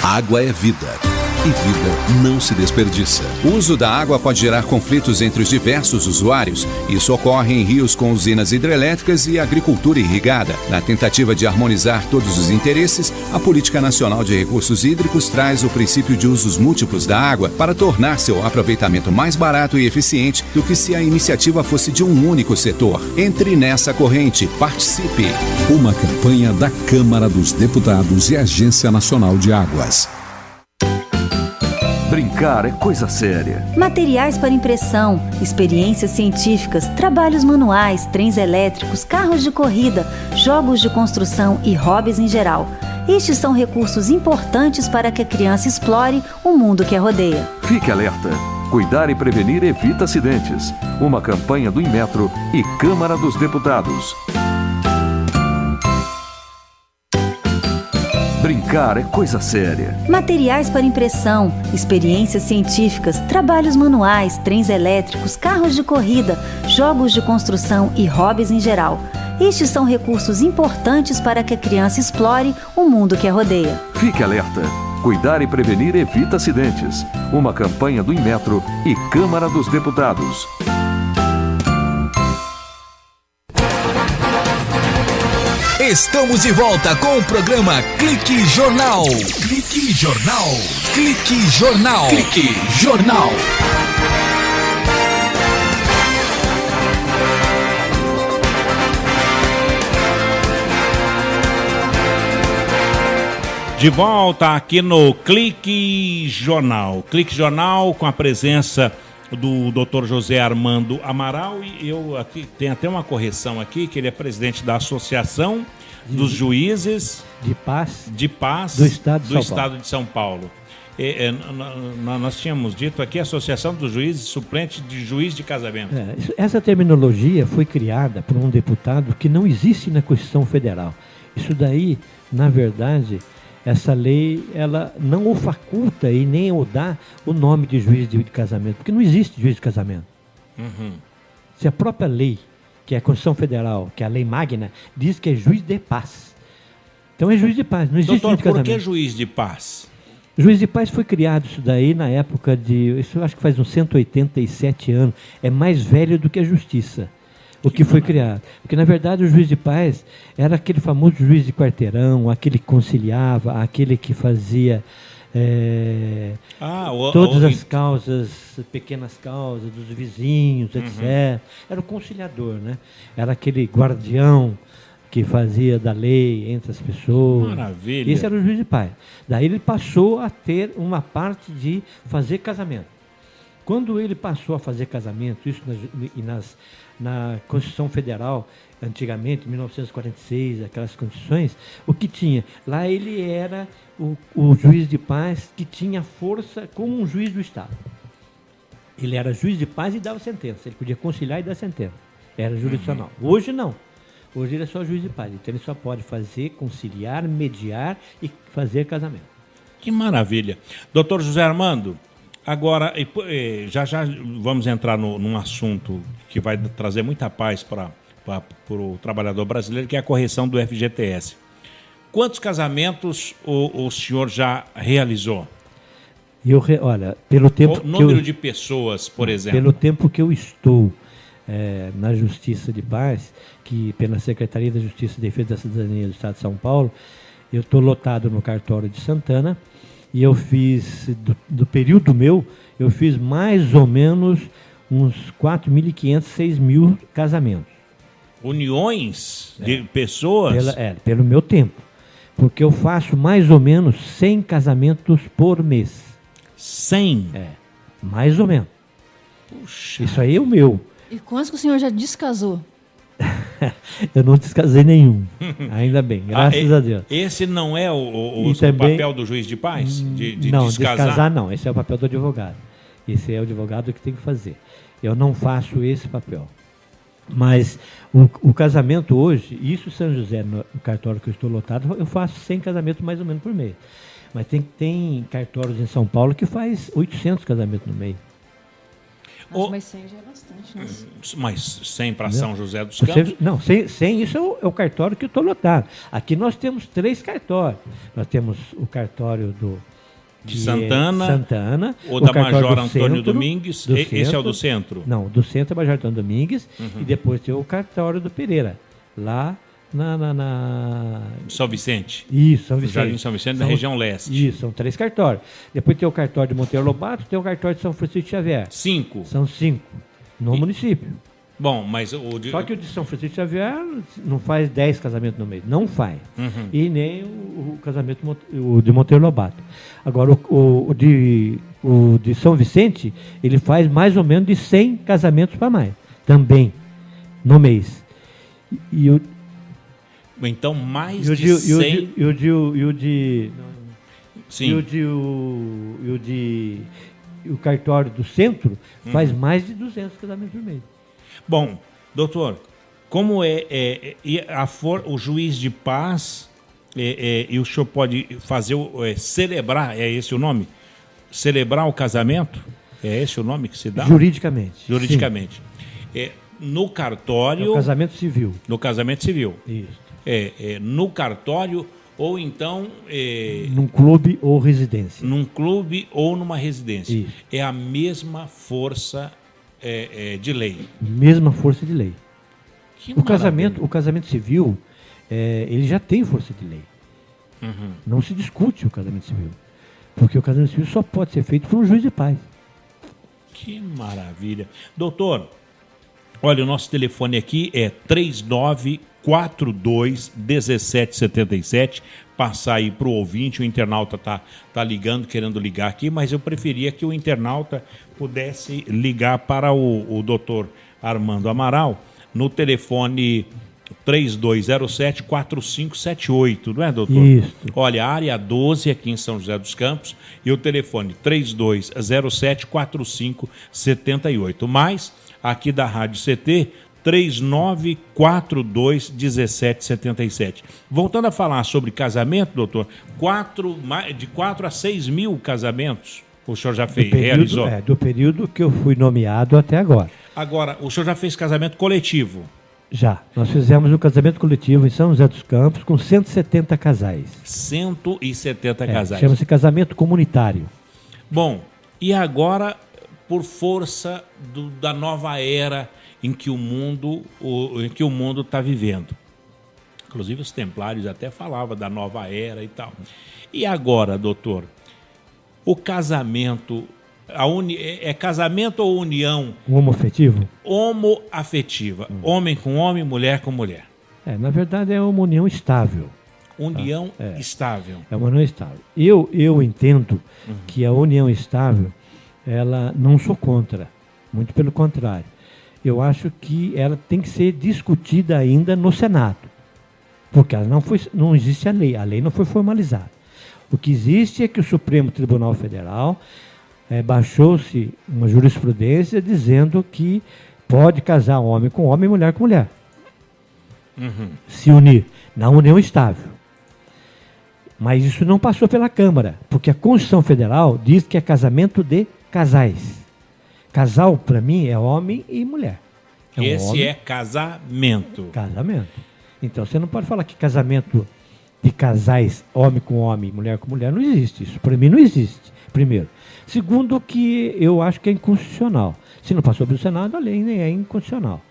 Água é vida. E vida não se desperdiça. O uso da água pode gerar conflitos entre os diversos usuários. Isso ocorre em rios com usinas hidrelétricas e agricultura irrigada. Na tentativa de harmonizar todos os interesses, a Política Nacional de Recursos Hídricos traz o princípio de usos múltiplos da água para tornar seu aproveitamento mais barato e eficiente do que se a iniciativa fosse de um único setor. Entre nessa corrente, participe. Uma campanha da Câmara dos Deputados e Agência Nacional de Águas. Brincar é coisa séria. Materiais para impressão, experiências científicas, trabalhos manuais, trens elétricos, carros de corrida, jogos de construção e hobbies em geral. Estes são recursos importantes para que a criança explore o mundo que a rodeia. Fique alerta. Cuidar e prevenir evita acidentes. Uma campanha do Inmetro e Câmara dos Deputados. Brincar é coisa séria. Materiais para impressão, experiências científicas, trabalhos manuais, trens elétricos, carros de corrida, jogos de construção e hobbies em geral. Estes são recursos importantes para que a criança explore o mundo que a rodeia. Fique alerta. Cuidar e prevenir evita acidentes. Uma campanha do Inmetro e Câmara dos Deputados. Estamos de volta com o programa Clique Jornal. Clique Jornal. Clique Jornal. Clique Jornal. De volta aqui no Clique Jornal. Clique Jornal com a presença do Dr. José Armando Amaral, e eu aqui tem até uma correção aqui, que ele é presidente da Associação dos Juízes de Paz do Estado de São Paulo. Nós tínhamos dito aqui a Associação dos Juízes Suplentes de Juiz de Casamento. Essa terminologia foi criada por um deputado que não existe na Constituição Federal. Isso daí, na verdade, essa lei ela não o faculta e nem o dá o nome de juiz de casamento, porque não existe juiz de casamento. Uhum. Se a própria lei, que é a Constituição Federal, que é a lei magna, diz que é juiz de paz. Então é juiz de paz, não existe Doutor, juiz de casamento. por que juiz de paz? Juiz de paz foi criado isso daí na época de... Isso eu acho que faz uns 187 anos. É mais velho do que a justiça, o que foi criado. Porque, na verdade, o juiz de paz era aquele famoso juiz de quarteirão, aquele que conciliava, aquele que fazia todas as causas, pequenas causas dos vizinhos, etc. Era o conciliador, né? Era aquele guardião que fazia da lei entre as pessoas. Maravilha. Esse era o juiz de paz. Daí ele passou a ter uma parte de fazer casamento. Quando ele passou a fazer casamento, isso na Constituição Federal, antigamente, em 1946, aquelas constituições, o que tinha? Lá ele era o juiz de paz que tinha força como um juiz do Estado. Ele era juiz de paz e dava sentença. Ele podia conciliar e dar sentença. Era jurisdicional. Hoje não. Hoje ele é só juiz de paz, então ele só pode fazer, conciliar, mediar e fazer casamento. Que maravilha. Doutor José Armando, agora, já vamos entrar num assunto que vai trazer muita paz para o trabalhador brasileiro, que é a correção do FGTS. Quantos casamentos o senhor já realizou? Olha, pelo tempo o número de pessoas, por exemplo. Pelo tempo que eu estou na Justiça de Paz, que pela Secretaria da Justiça e Defesa da Cidadania do Estado de São Paulo, eu estou lotado no cartório de Santana e eu fiz, do período meu, eu fiz mais ou menos uns 4.500, 6.000 casamentos. Uniões de pessoas? Pelo meu tempo. Porque eu faço mais ou menos 100 casamentos por mês. 100? Mais ou menos. Puxa. Isso aí é o meu. E quantos que o senhor já descasou? Eu não descasei nenhum. Ainda bem, graças a Deus. Esse não é o também, papel do juiz de paz? De não, descasar não. Esse é o papel do advogado. Esse é o advogado que tem que fazer. Eu não faço esse papel. Mas o casamento hoje, isso São José, no cartório que eu estou lotado, eu faço 100 casamentos mais ou menos por mês. Mas tem cartórios em São Paulo que faz 800 casamentos no mês. Nossa, mas 100 já é bastante, né? Mas 100 para São José dos Campos? Não, 100 isso é o cartório que eu estou lotado. Aqui nós temos 3 cartórios. Nós temos o cartório de Santana, o da Major do Antônio centro, Domingues. Esse é o do centro? Não, do centro é Major Antônio Domingues. E depois tem o cartório do Pereira, lá na São Vicente. Isso, São Vicente. Jardim São Vicente, na região leste. Isso, são 3 cartórios. Depois tem o cartório de Monteiro Lobato, tem o cartório de São Francisco Xavier. 5. São 5 no município. Bom, mas só que o de São Francisco Xavier não faz 10 casamentos no mês. Não faz. E nem o casamento o de Monteiro Lobato. Agora, o de São Vicente, ele faz mais ou menos de 100 casamentos para mais. Também, no mês. Então, mais de 100... o cartório do centro faz mais de 200 casamentos por mês. Bom, doutor, como o juiz de paz, e o senhor pode fazer, celebrar, é esse o nome? Celebrar o casamento? É esse o nome que se dá? Juridicamente. Juridicamente. No cartório... No casamento civil. No casamento civil. Isso. No cartório ou então... num clube ou residência. Num clube ou numa residência. Isso. É a mesma força de lei. Mesma força de lei. O casamento civil, ele já tem força de lei. Não se discute o casamento civil. Porque o casamento civil só pode ser feito por um juiz de paz. Que maravilha. Doutor, olha, o nosso telefone aqui é 3942-1777. Passar aí para o ouvinte, o internauta tá ligando, querendo ligar aqui, mas eu preferia que o internauta pudesse ligar para o doutor Armando Amaral no telefone 3207-4578, não é, doutor? Isso. Olha, área 12 aqui em São José dos Campos e o telefone 3207-4578. Mais, aqui da Rádio CT, 3942-1777. Voltando a falar sobre casamento, doutor, de 4 a 6 mil casamentos o senhor já fez, realizou? Do período que eu fui nomeado até agora. Agora, o senhor já fez casamento coletivo? Já. Nós fizemos um casamento coletivo em São José dos Campos com 170 casais. 170 casais. Chama-se casamento comunitário. Bom, e agora, por força da nova era em que o mundo está vivendo. Inclusive os templários até falavam da nova era e tal. E agora, doutor, o casamento, é casamento ou união? Homoafetivo? Homoafetiva. Homem com homem, mulher com mulher. Na verdade é uma união estável. União estável. É uma união estável. Eu entendo que a união estável, ela não sou contra. Muito pelo contrário. Eu acho que ela tem que ser discutida ainda no Senado. Porque ela não existe a lei não foi formalizada. O que existe é que o Supremo Tribunal Federal baixou-se uma jurisprudência dizendo que pode casar homem com homem e mulher com mulher. Se unir na união estável. Mas isso não passou pela Câmara, porque a Constituição Federal diz que é casamento de casais. Casal, para mim, é homem e mulher. Esse é casamento. Casamento. Então, você não pode falar que casamento de casais, homem com homem, mulher com mulher, não existe. Isso, para mim, não existe, primeiro. Segundo, que eu acho que é inconstitucional. Se não passou pelo Senado, a lei é inconstitucional.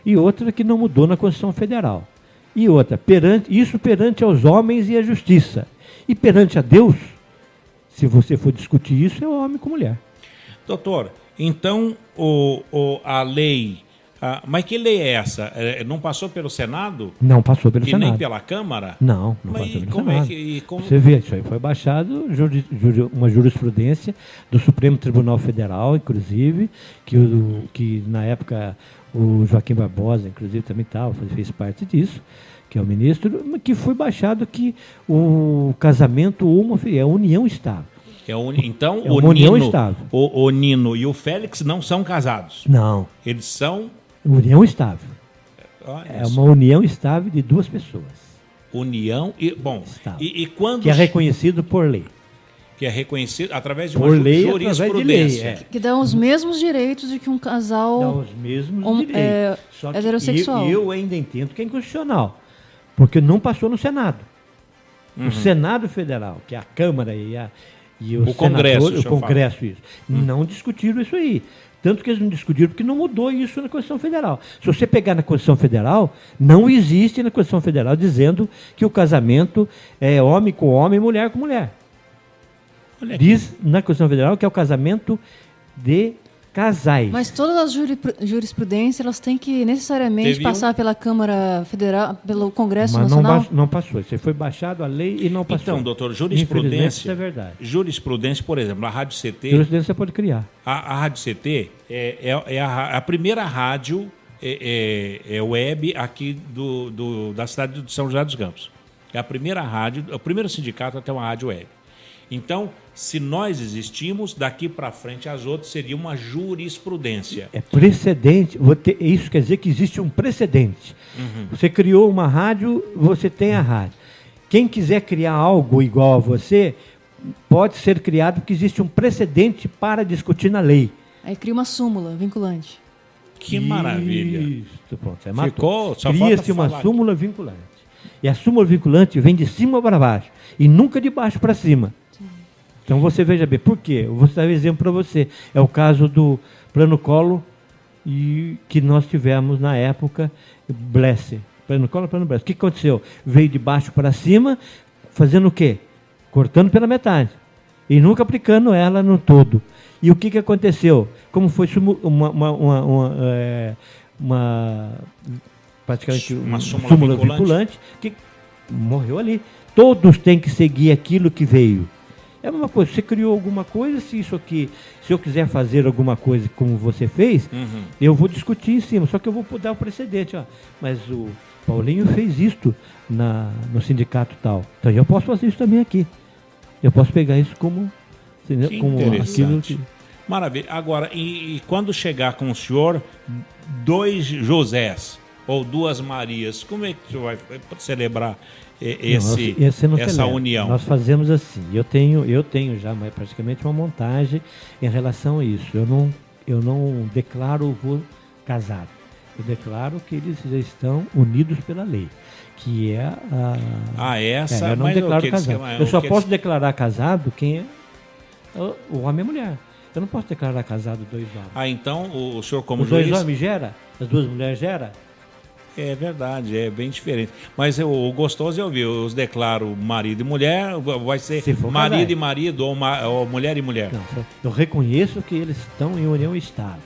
E outra, que não mudou na Constituição Federal. E outra, perante aos homens e a justiça. E perante a Deus, se você for discutir isso, é homem com mulher. Doutor, então a lei... mas que lei é essa? Não passou pelo Senado? Não passou pelo Senado. E nem pela Câmara? Não passou pelo Senado. Você vê, isso aí foi baixado uma jurisprudência do Supremo Tribunal Federal, inclusive, que na época o Joaquim Barbosa, inclusive, também fez parte disso, que é o ministro, que foi baixado que o casamento é união estável. Então, o Nino e o Félix não são casados? Não. Eles são... União estável. É uma união estável de duas pessoas. União e... Bom, e quando... Que é reconhecido por lei. Que é reconhecido através de uma jurisprudência. Que dá os mesmos direitos de que um casal... Dá os mesmos direitos. Só que heterossexual. Eu ainda entendo que é inconstitucional. Porque não passou no Senado. O Senado Federal, que é a Câmara e o Congresso, isso. Não discutiram isso aí. Tanto que eles não discutiram porque não mudou isso na Constituição Federal. Se você pegar na Constituição Federal, não existe na Constituição Federal dizendo que o casamento é homem com homem e mulher com mulher. Diz na Constituição Federal que é o casamento de casais. Mas todas as jurisprudências, elas têm que necessariamente passar pela Câmara Federal, pelo Congresso Nacional? Mas não passou. Isso foi baixado a lei e não passou. Então, doutor, jurisprudência... Isso é verdade. Jurisprudência, por exemplo, a Rádio CT... Jurisprudência você pode criar. A Rádio CT é a primeira rádio web aqui da cidade de São José dos Campos. É a primeira rádio, o primeiro sindicato a ter uma rádio web. Então, se nós existimos, daqui para frente as outras seria uma jurisprudência. É precedente. Isso quer dizer que existe um precedente. Você criou uma rádio, você tem a rádio. Quem quiser criar algo igual a você, pode ser criado porque existe um precedente para discutir na lei. Aí cria uma súmula vinculante. Que maravilha. Isso, pronto. Cria-se uma súmula vinculante. E a súmula vinculante vem de cima para baixo e nunca de baixo para cima. Então você veja bem, por quê? Eu vou dar um exemplo para você. É o caso do Plano Collor que nós tivemos na época, Blesser. Plano Collor, Plano Blesser. O que aconteceu? Veio de baixo para cima, fazendo o quê? Cortando pela metade. E nunca aplicando ela no todo. E o que aconteceu? Como foi praticamente uma súmula vinculante, que morreu ali. Todos têm que seguir aquilo que veio. É a mesma coisa, você criou alguma coisa, se eu quiser fazer alguma coisa como você fez, eu vou discutir em cima, só que eu vou dar o precedente. Mas o Paulinho fez isto no sindicato tal. Então eu posso fazer isso também aqui. Eu posso pegar isso como aquilo que... Maravilha. Agora, e quando chegar com o senhor 2 Josés ou 2 Marias, como é que o senhor vai celebrar essa união? Nós fazemos assim. Eu tenho já praticamente uma montagem em relação a isso. Eu não declaro o casado. Eu declaro que eles já estão unidos pela lei, que é eu não declaro casado. Eu só posso declarar casado quem é o homem e a mulher. Eu não posso declarar casado 2 homens. Então o senhor como os juiz... Os 2 homens gera? As 2 mulheres gera? É verdade, é bem diferente. Mas o gostoso é ouvir, eu os declaro marido e mulher, vai ser marido e marido ou mulher e mulher. Não, eu reconheço que eles estão em união estável.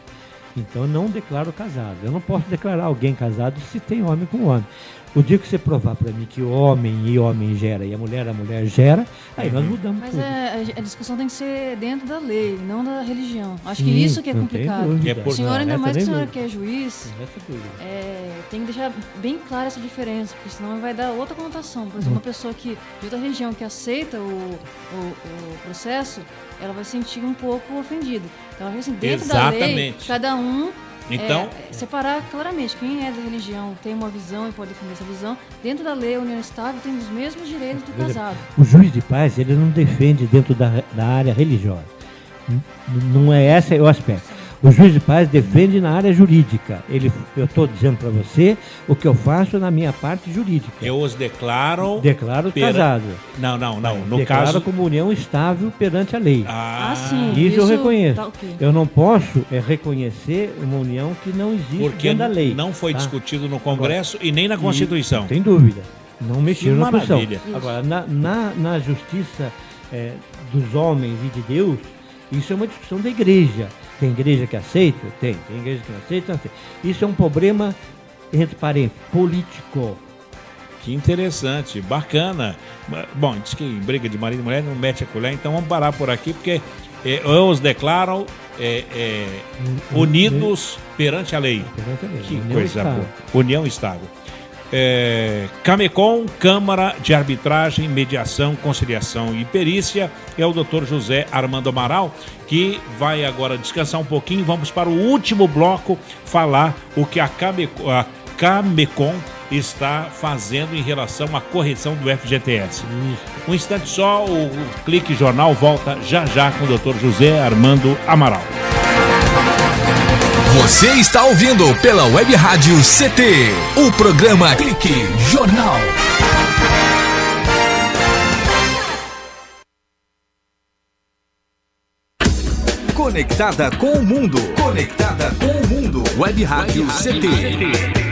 Então eu não declaro casado. Eu não posso declarar alguém casado se tem homem com homem. O dia que você provar para mim que o homem gera e a mulher gera, aí nós mudamos tudo. Mas a discussão tem que ser dentro da lei, não da religião. Acho que isso que é complicado. O senhor, ainda mais que o senhor que é juiz, tem que deixar bem clara essa diferença, porque senão vai dar outra conotação. Por exemplo, uma pessoa de outra religião que aceita o processo, ela vai se sentir um pouco ofendida. Então, assim, dentro da lei, cada um... Então, separar claramente quem é da religião tem uma visão e pode defender essa visão. Dentro da lei, a união estável tem os mesmos direitos do casado. O juiz de paz, ele não defende dentro da área religiosa. Não é esse o aspecto. O juiz de paz defende na área jurídica. Eu estou dizendo para você o que eu faço na minha parte jurídica. Eu os declaro casado. Não. No declaro caso, como união estável perante a lei. Sim. Isso eu reconheço. Tá, okay. Eu não posso reconhecer uma união que não existe dentro da lei. Não foi discutido no Congresso e nem na Constituição. Sem dúvida. Não mexeram na Constituição. Agora, na justiça dos homens e de Deus, isso é uma discussão da igreja. Tem igreja que aceita? Tem igreja que não aceita? Não aceita. Isso é um problema, entre parênteses, político. Que interessante, bacana. Bom, diz que em briga de marido e mulher não mete a colher, então vamos parar por aqui, porque eu os declaro unidos perante a lei. Que coisa boa. União estável. Camecon, Câmara de Arbitragem, Mediação, Conciliação e Perícia, é o Dr. José Armando Amaral, que vai agora descansar um pouquinho. Vamos para o último bloco falar o que a Camecon está fazendo em relação à correção do FGTS. Um instante só, o Clique Jornal volta já com o Dr. José Armando Amaral. Você está ouvindo pela Web Rádio CT, o programa Clique Jornal. Conectada com o mundo. Web Rádio CT.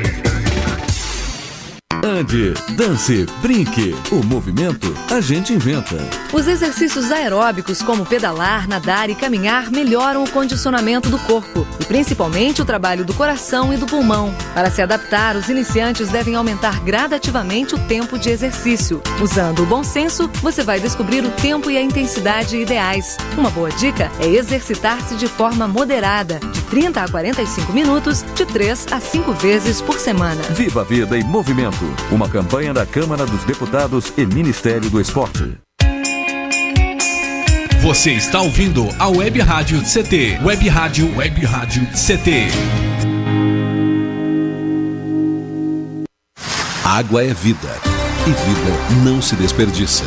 Ande, dance, brinque. O movimento a gente inventa. Os exercícios aeróbicos, como pedalar, nadar e caminhar, melhoram o condicionamento do corpo e principalmente o trabalho do coração e do pulmão. Para se adaptar, os iniciantes devem aumentar gradativamente o tempo de exercício. Usando o bom senso, você vai descobrir o tempo e a intensidade ideais. Uma boa dica é exercitar-se de forma moderada, de 30 a 45 minutos, de 3 a 5 vezes por semana. Viva a vida em movimento. Uma campanha da Câmara dos Deputados e Ministério do Esporte. Você está ouvindo a Web Rádio CT. Web Rádio CT. Água é vida. E vida não se desperdiça.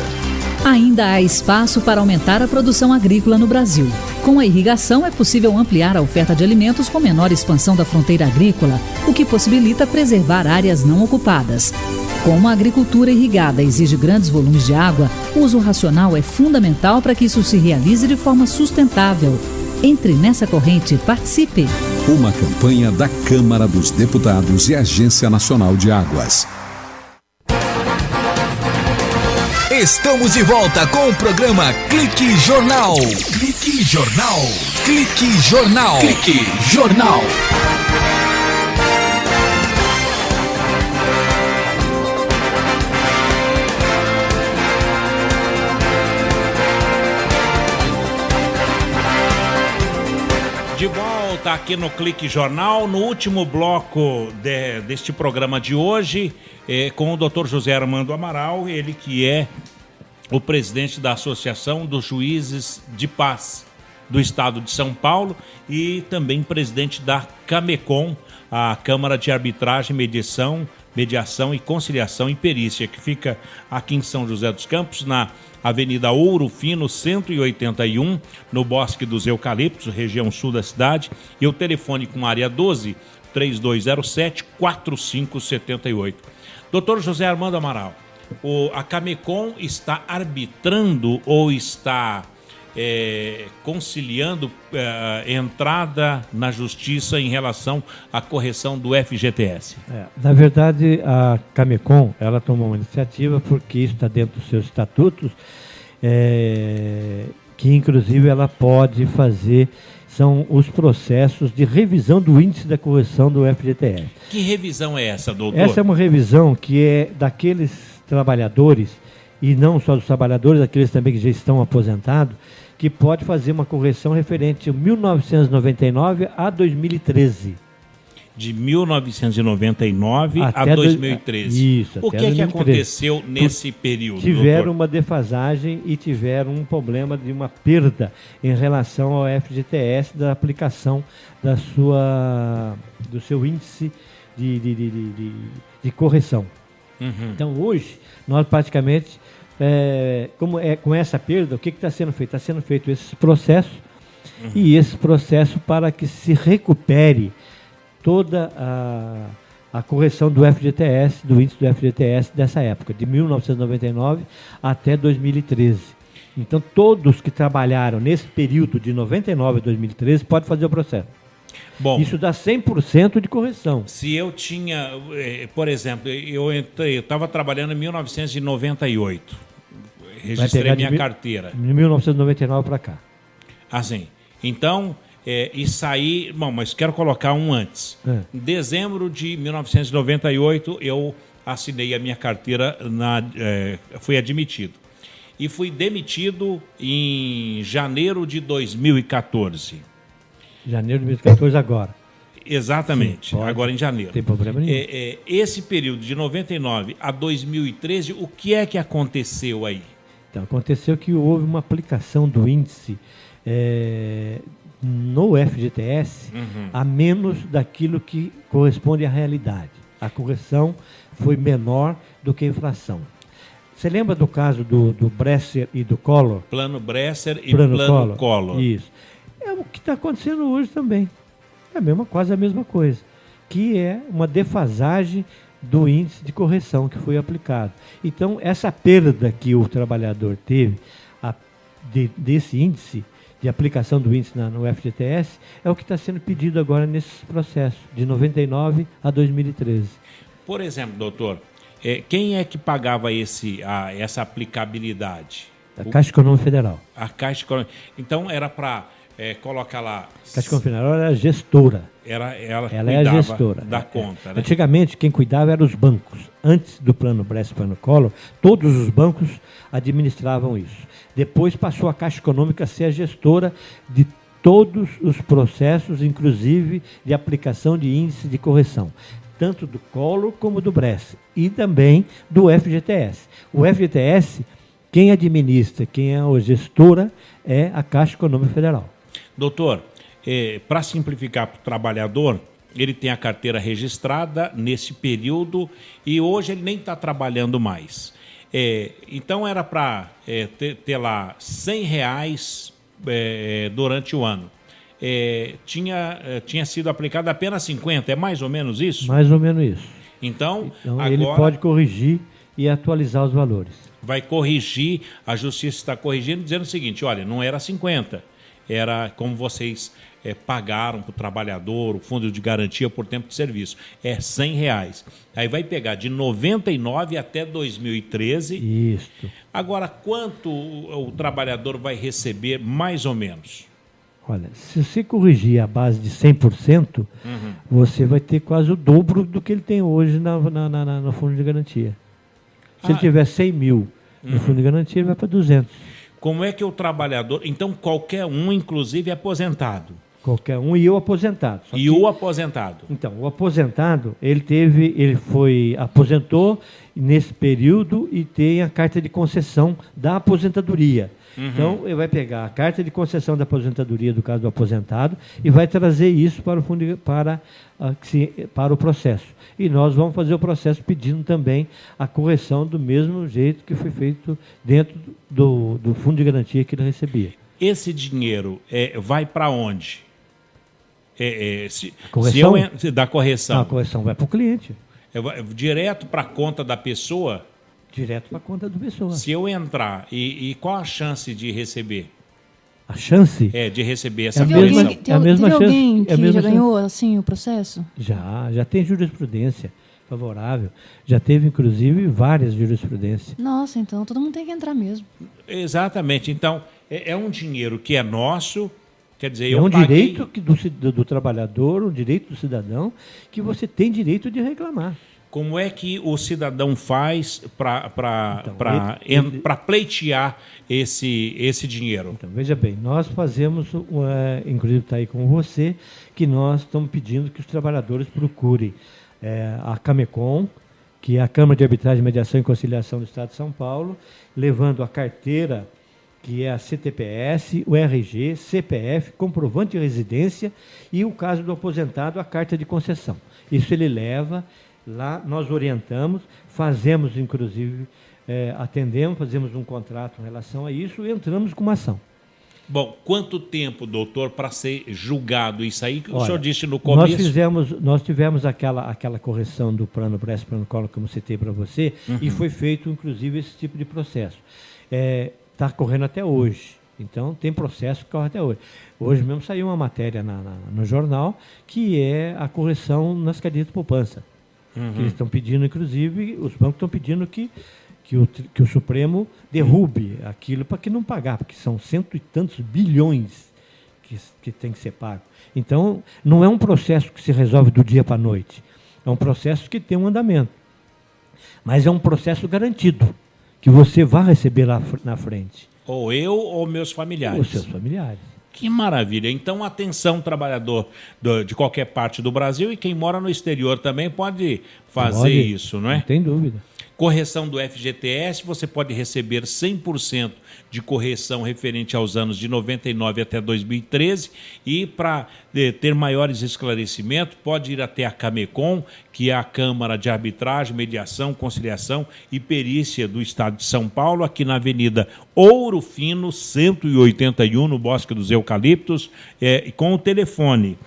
Ainda há espaço para aumentar a produção agrícola no Brasil. Com a irrigação, é possível ampliar a oferta de alimentos com menor expansão da fronteira agrícola, o que possibilita preservar áreas não ocupadas. Como a agricultura irrigada exige grandes volumes de água, o uso racional é fundamental para que isso se realize de forma sustentável. Entre nessa corrente e participe. Uma campanha da Câmara dos Deputados e Agência Nacional de Águas. Estamos de volta com o programa Clique Jornal. Clique Jornal. Clique Jornal. Clique Jornal. De volta volta aqui no Clique Jornal, no último bloco deste programa de hoje, com o Dr. José Armando Amaral, ele que é o presidente da Associação dos Juízes de Paz do Estado de São Paulo e também presidente da CAMECOM, a Câmara de Arbitragem, Mediação e Conciliação e Perícia, que fica aqui em São José dos Campos, na Avenida Ouro Fino, 181, no Bosque dos Eucaliptos, região sul da cidade, e o telefone com área 12 3207-4578. Doutor José Armando Amaral, a CAMECOM está arbitrando ou está conciliando entrada na justiça em relação à correção do FGTS? Na verdade, a CAMECOM ela tomou uma iniciativa porque isso está dentro dos seus estatutos, que inclusive ela pode fazer, são os processos de revisão do índice da correção do FGTS. Que revisão é essa, doutor? Essa é uma revisão que é daqueles trabalhadores, e não só dos trabalhadores, aqueles também que já estão aposentados, que pode fazer uma correção referente de 1999 a 2013. De 1999 a 2013. Isso. O que aconteceu nesse período? Tiveram doutor? Uma defasagem e tiveram um problema de uma perda em relação ao FGTS da aplicação do seu índice de correção. Uhum. Então, hoje, nós praticamente, com essa perda, o que está sendo feito? Está sendo feito esse processo, e esse processo para que se recupere toda a correção do FGTS, do índice do FGTS dessa época, de 1999 até 2013. Então, todos que trabalharam nesse período de 99 a 2013 podem fazer o processo. Bom, isso dá 100% de correção. Se eu tinha, por exemplo, eu estava trabalhando em 1998, registrei minha carteira. De 1999 para cá. Assim, então, e saí, bom, mas quero colocar um antes. Em dezembro de 1998, eu assinei a minha carteira, fui admitido. E fui demitido em janeiro de 2014. Janeiro de 2014 agora. Exatamente, sim, agora em janeiro. Não tem problema nenhum. Esse período de 99 a 2013, o que é que aconteceu aí? Então, aconteceu que houve uma aplicação do índice no FGTS a menos daquilo que corresponde à realidade. A correção foi menor do que a inflação. Você lembra do caso do Bresser e do Collor? Plano Bresser e Plano Collor. Isso. É o que está acontecendo hoje também. É quase a mesma coisa. Que é uma defasagem do índice de correção que foi aplicado. Então, essa perda que o trabalhador teve desse índice, de aplicação do índice no FGTS, é o que está sendo pedido agora nesse processo, de 99 a 2013. Por exemplo, doutor, quem é que pagava essa aplicabilidade? A Caixa Econômica Federal. A Caixa Econômica. Então, era para colocar lá... A Caixa Econômica Federal era a gestora. Ela é a gestora da conta, né? Antigamente, quem cuidava eram os bancos. Antes do Plano Bresser e Plano Collor, todos os bancos administravam isso. Depois passou a Caixa Econômica a ser a gestora de todos os processos, inclusive de aplicação de índice de correção, tanto do Collor como do Bresser, e também do FGTS. O FGTS, quem administra, quem é a gestora, é a Caixa Econômica Federal. Doutor, para simplificar para o trabalhador, ele tem a carteira registrada nesse período e hoje ele nem está trabalhando mais. Então era para ter lá R$100 durante o ano. Tinha sido aplicado apenas 50, é mais ou menos isso? Mais ou menos isso. Então agora ele pode corrigir e atualizar os valores. Vai corrigir, a Justiça está corrigindo, dizendo o seguinte, olha, não era 50, era como vocês pagaram para o trabalhador, o fundo de garantia por tempo de serviço, é R$100. Aí vai pegar de 99 até 2013. Isso. Agora, quanto o trabalhador vai receber, mais ou menos? Olha, se você corrigir a base de 100%, você vai ter quase o dobro do que ele tem hoje no fundo de garantia. Se ele tiver 100 mil no fundo de garantia, ele vai para 200. Como é que o trabalhador... Então, qualquer um, inclusive aposentado, Qualquer um, e o aposentado. O aposentado? Então, o aposentado, aposentou nesse período e tem a carta de concessão da aposentadoria. Uhum. Então, ele vai pegar a carta de concessão da aposentadoria, do caso do aposentado, e vai trazer isso para o fundo, para o processo. E nós vamos fazer o processo pedindo também a correção do mesmo jeito que foi feito dentro do fundo de garantia que ele recebia. Esse dinheiro vai para onde? Da correção. A correção vai para o cliente. Direto para a conta da pessoa? Direto para a conta da pessoa. Se eu entrar, e qual a chance de receber? A chance? De receber essa correção. É a mesma chance. Alguém que já ganhou assim, o processo? Já tem jurisprudência favorável. Já teve, inclusive, várias jurisprudências. Nossa, então todo mundo tem que entrar mesmo. Exatamente. Então, é um dinheiro que é nosso. Quer dizer, é um direito do trabalhador, um direito do cidadão, que você tem direito de reclamar. Como é que o cidadão faz para pleitear esse dinheiro? Então, veja bem, nós fazemos, inclusive está aí com você, que nós estamos pedindo que os trabalhadores procurem a Camecon, que é a Câmara de Arbitragem, Mediação e Conciliação do Estado de São Paulo, levando a carteira, que é a CTPS, o RG, CPF, comprovante de residência e, o caso do aposentado, a carta de concessão. Isso ele leva, lá nós orientamos, fazemos, inclusive, atendemos, fazemos um contrato em relação a isso e entramos com uma ação. Bom, quanto tempo, doutor, para ser julgado isso aí que o senhor disse no começo? Nós tivemos aquela correção do plano Brest-Plano-Collor, como citei para você, e foi feito, inclusive, esse tipo de processo. Está correndo até hoje. Então, tem processo que corre até hoje. Hoje mesmo saiu uma matéria no jornal que é a correção nas cadeias de poupança. Uhum. Que eles estão pedindo, inclusive, os bancos estão pedindo que o Supremo derrube aquilo para que não pagar, porque são 100 e tantos bilhões que tem que ser pago. Então, não é um processo que se resolve do dia para a noite. É um processo que tem um andamento. Mas é um processo garantido, que você vai receber lá na frente. Ou eu ou meus familiares. Os seus familiares. Que maravilha. Então, atenção, trabalhador de qualquer parte do Brasil e quem mora no exterior também pode fazer isso, não é? Não tem dúvida. Correção do FGTS, você pode receber 100% de correção referente aos anos de 99 até 2013 e para ter maiores esclarecimentos pode ir até a Camecon, que é a Câmara de Arbitragem, Mediação, Conciliação e Perícia do Estado de São Paulo, aqui na Avenida Ouro Fino, 181, no Bosque dos Eucaliptos, com o telefone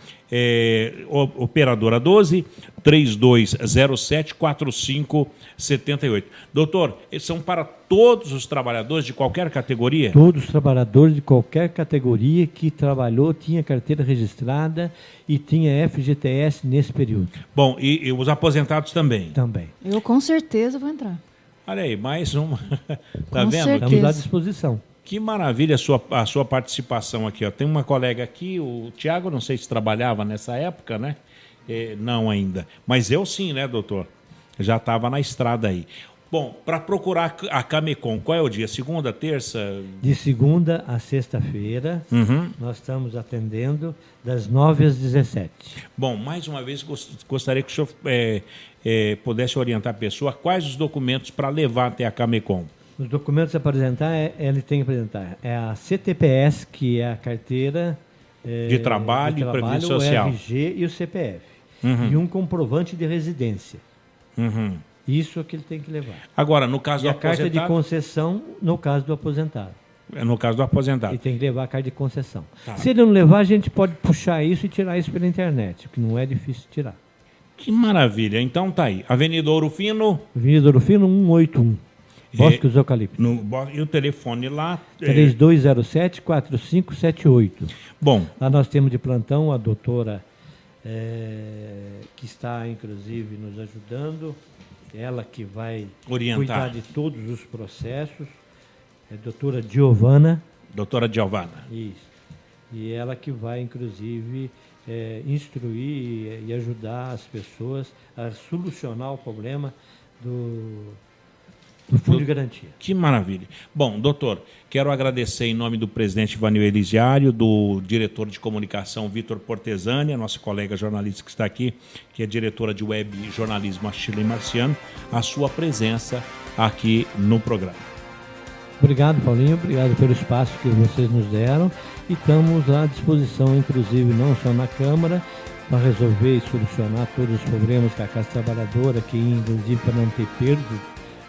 operadora 12 3207 4578. Doutor, são para todos os trabalhadores de qualquer categoria? Todos os trabalhadores de qualquer categoria que trabalhou, tinha carteira registrada e tinha FGTS nesse período. Bom, e os aposentados também? Também. Eu com certeza vou entrar. Olha aí, mais uma. Tá com vendo? Certeza. Estamos à disposição. Que maravilha a sua participação aqui. Ó. Tem uma colega aqui, o Tiago, não sei se trabalhava nessa época, né? Não ainda. Mas eu sim, né, doutor? Já estava na estrada aí. Bom, para procurar a Camecon, qual é o dia? Segunda, terça? De segunda a sexta-feira, nós estamos atendendo das 9 às 17. Bom, mais uma vez, gostaria que o senhor pudesse orientar a pessoa quais os documentos para levar até a Camecon. Os documentos a apresentar, ele tem que apresentar a CTPS, que é a carteira de trabalho e previdência social, o RG e o CPF, e um comprovante de residência. Isso é que ele tem que levar. Agora, no caso do aposentado... a carta de concessão, no caso do aposentado. No caso do aposentado. Ele tem que levar a carta de concessão. Tá. Se ele não levar, a gente pode puxar isso e tirar isso pela internet, que não é difícil tirar. Que maravilha. Então tá aí. Avenida Ouro Fino. Avenida Ouro Fino, 181. Bosque dos Eucaliptos. E o telefone lá? 3207-4578. Bom. Lá nós temos de plantão a doutora que está, inclusive, nos ajudando. Ela que vai orientar, cuidar de todos os processos. É a doutora Giovana. Doutora Giovana. Isso. E ela que vai, inclusive, instruir e ajudar as pessoas a solucionar o problema do Fundo de Garantia. Que maravilha. Bom, doutor, quero agradecer em nome do presidente Ivanil Elisiário, do diretor de comunicação Vitor Portesani, a nossa colega jornalista que está aqui, que é diretora de web jornalismo, a Shirley Marciano, a sua presença aqui no programa. Obrigado, Paulinho, obrigado pelo espaço que vocês nos deram e estamos à disposição, inclusive, não só na Câmara, para resolver e solucionar todos os problemas que a Casa Trabalhadora, que inclusive para não ter perda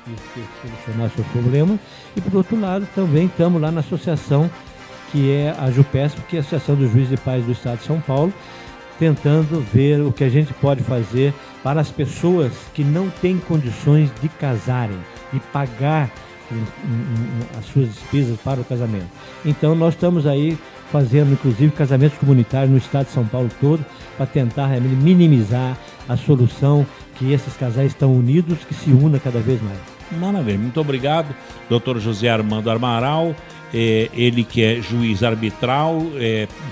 e solucionar seus problemas. E, por outro lado, também estamos lá na associação, que é a JUPESP, que é a Associação dos Juízes e Pais do Estado de São Paulo, tentando ver o que a gente pode fazer para as pessoas que não têm condições de casarem, de pagar as suas despesas para o casamento. Então, nós estamos aí fazendo, inclusive, casamentos comunitários no estado de São Paulo todo, para tentar minimizar a solução que esses casais estão unidos, que se unam cada vez mais. Maravilha, muito obrigado, doutor José Armando Amaral, ele que é juiz arbitral,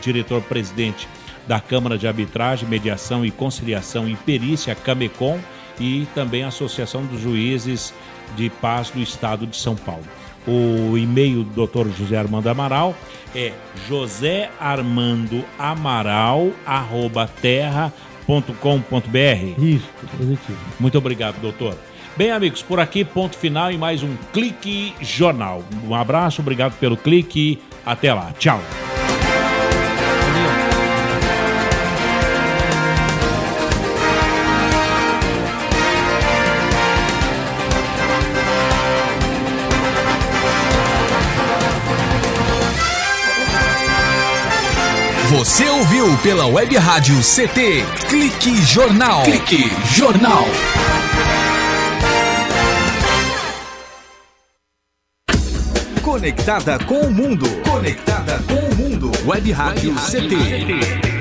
diretor-presidente da Câmara de Arbitragem, Mediação e Conciliação e Perícia, Camecon, e também a Associação dos Juízes de Paz do Estado de São Paulo. O e-mail do Dr. José Armando Amaral é josearmando@terra.com.br. Isso, positivo. Muito obrigado, doutor. Bem, amigos, por aqui, ponto final em mais um Clique Jornal. Um abraço, obrigado pelo clique, até lá, tchau. Você ouviu pela Web Rádio CT Clique Jornal. Clique Jornal. Conectada com o mundo. Conectada com o mundo. Web Rádio CT.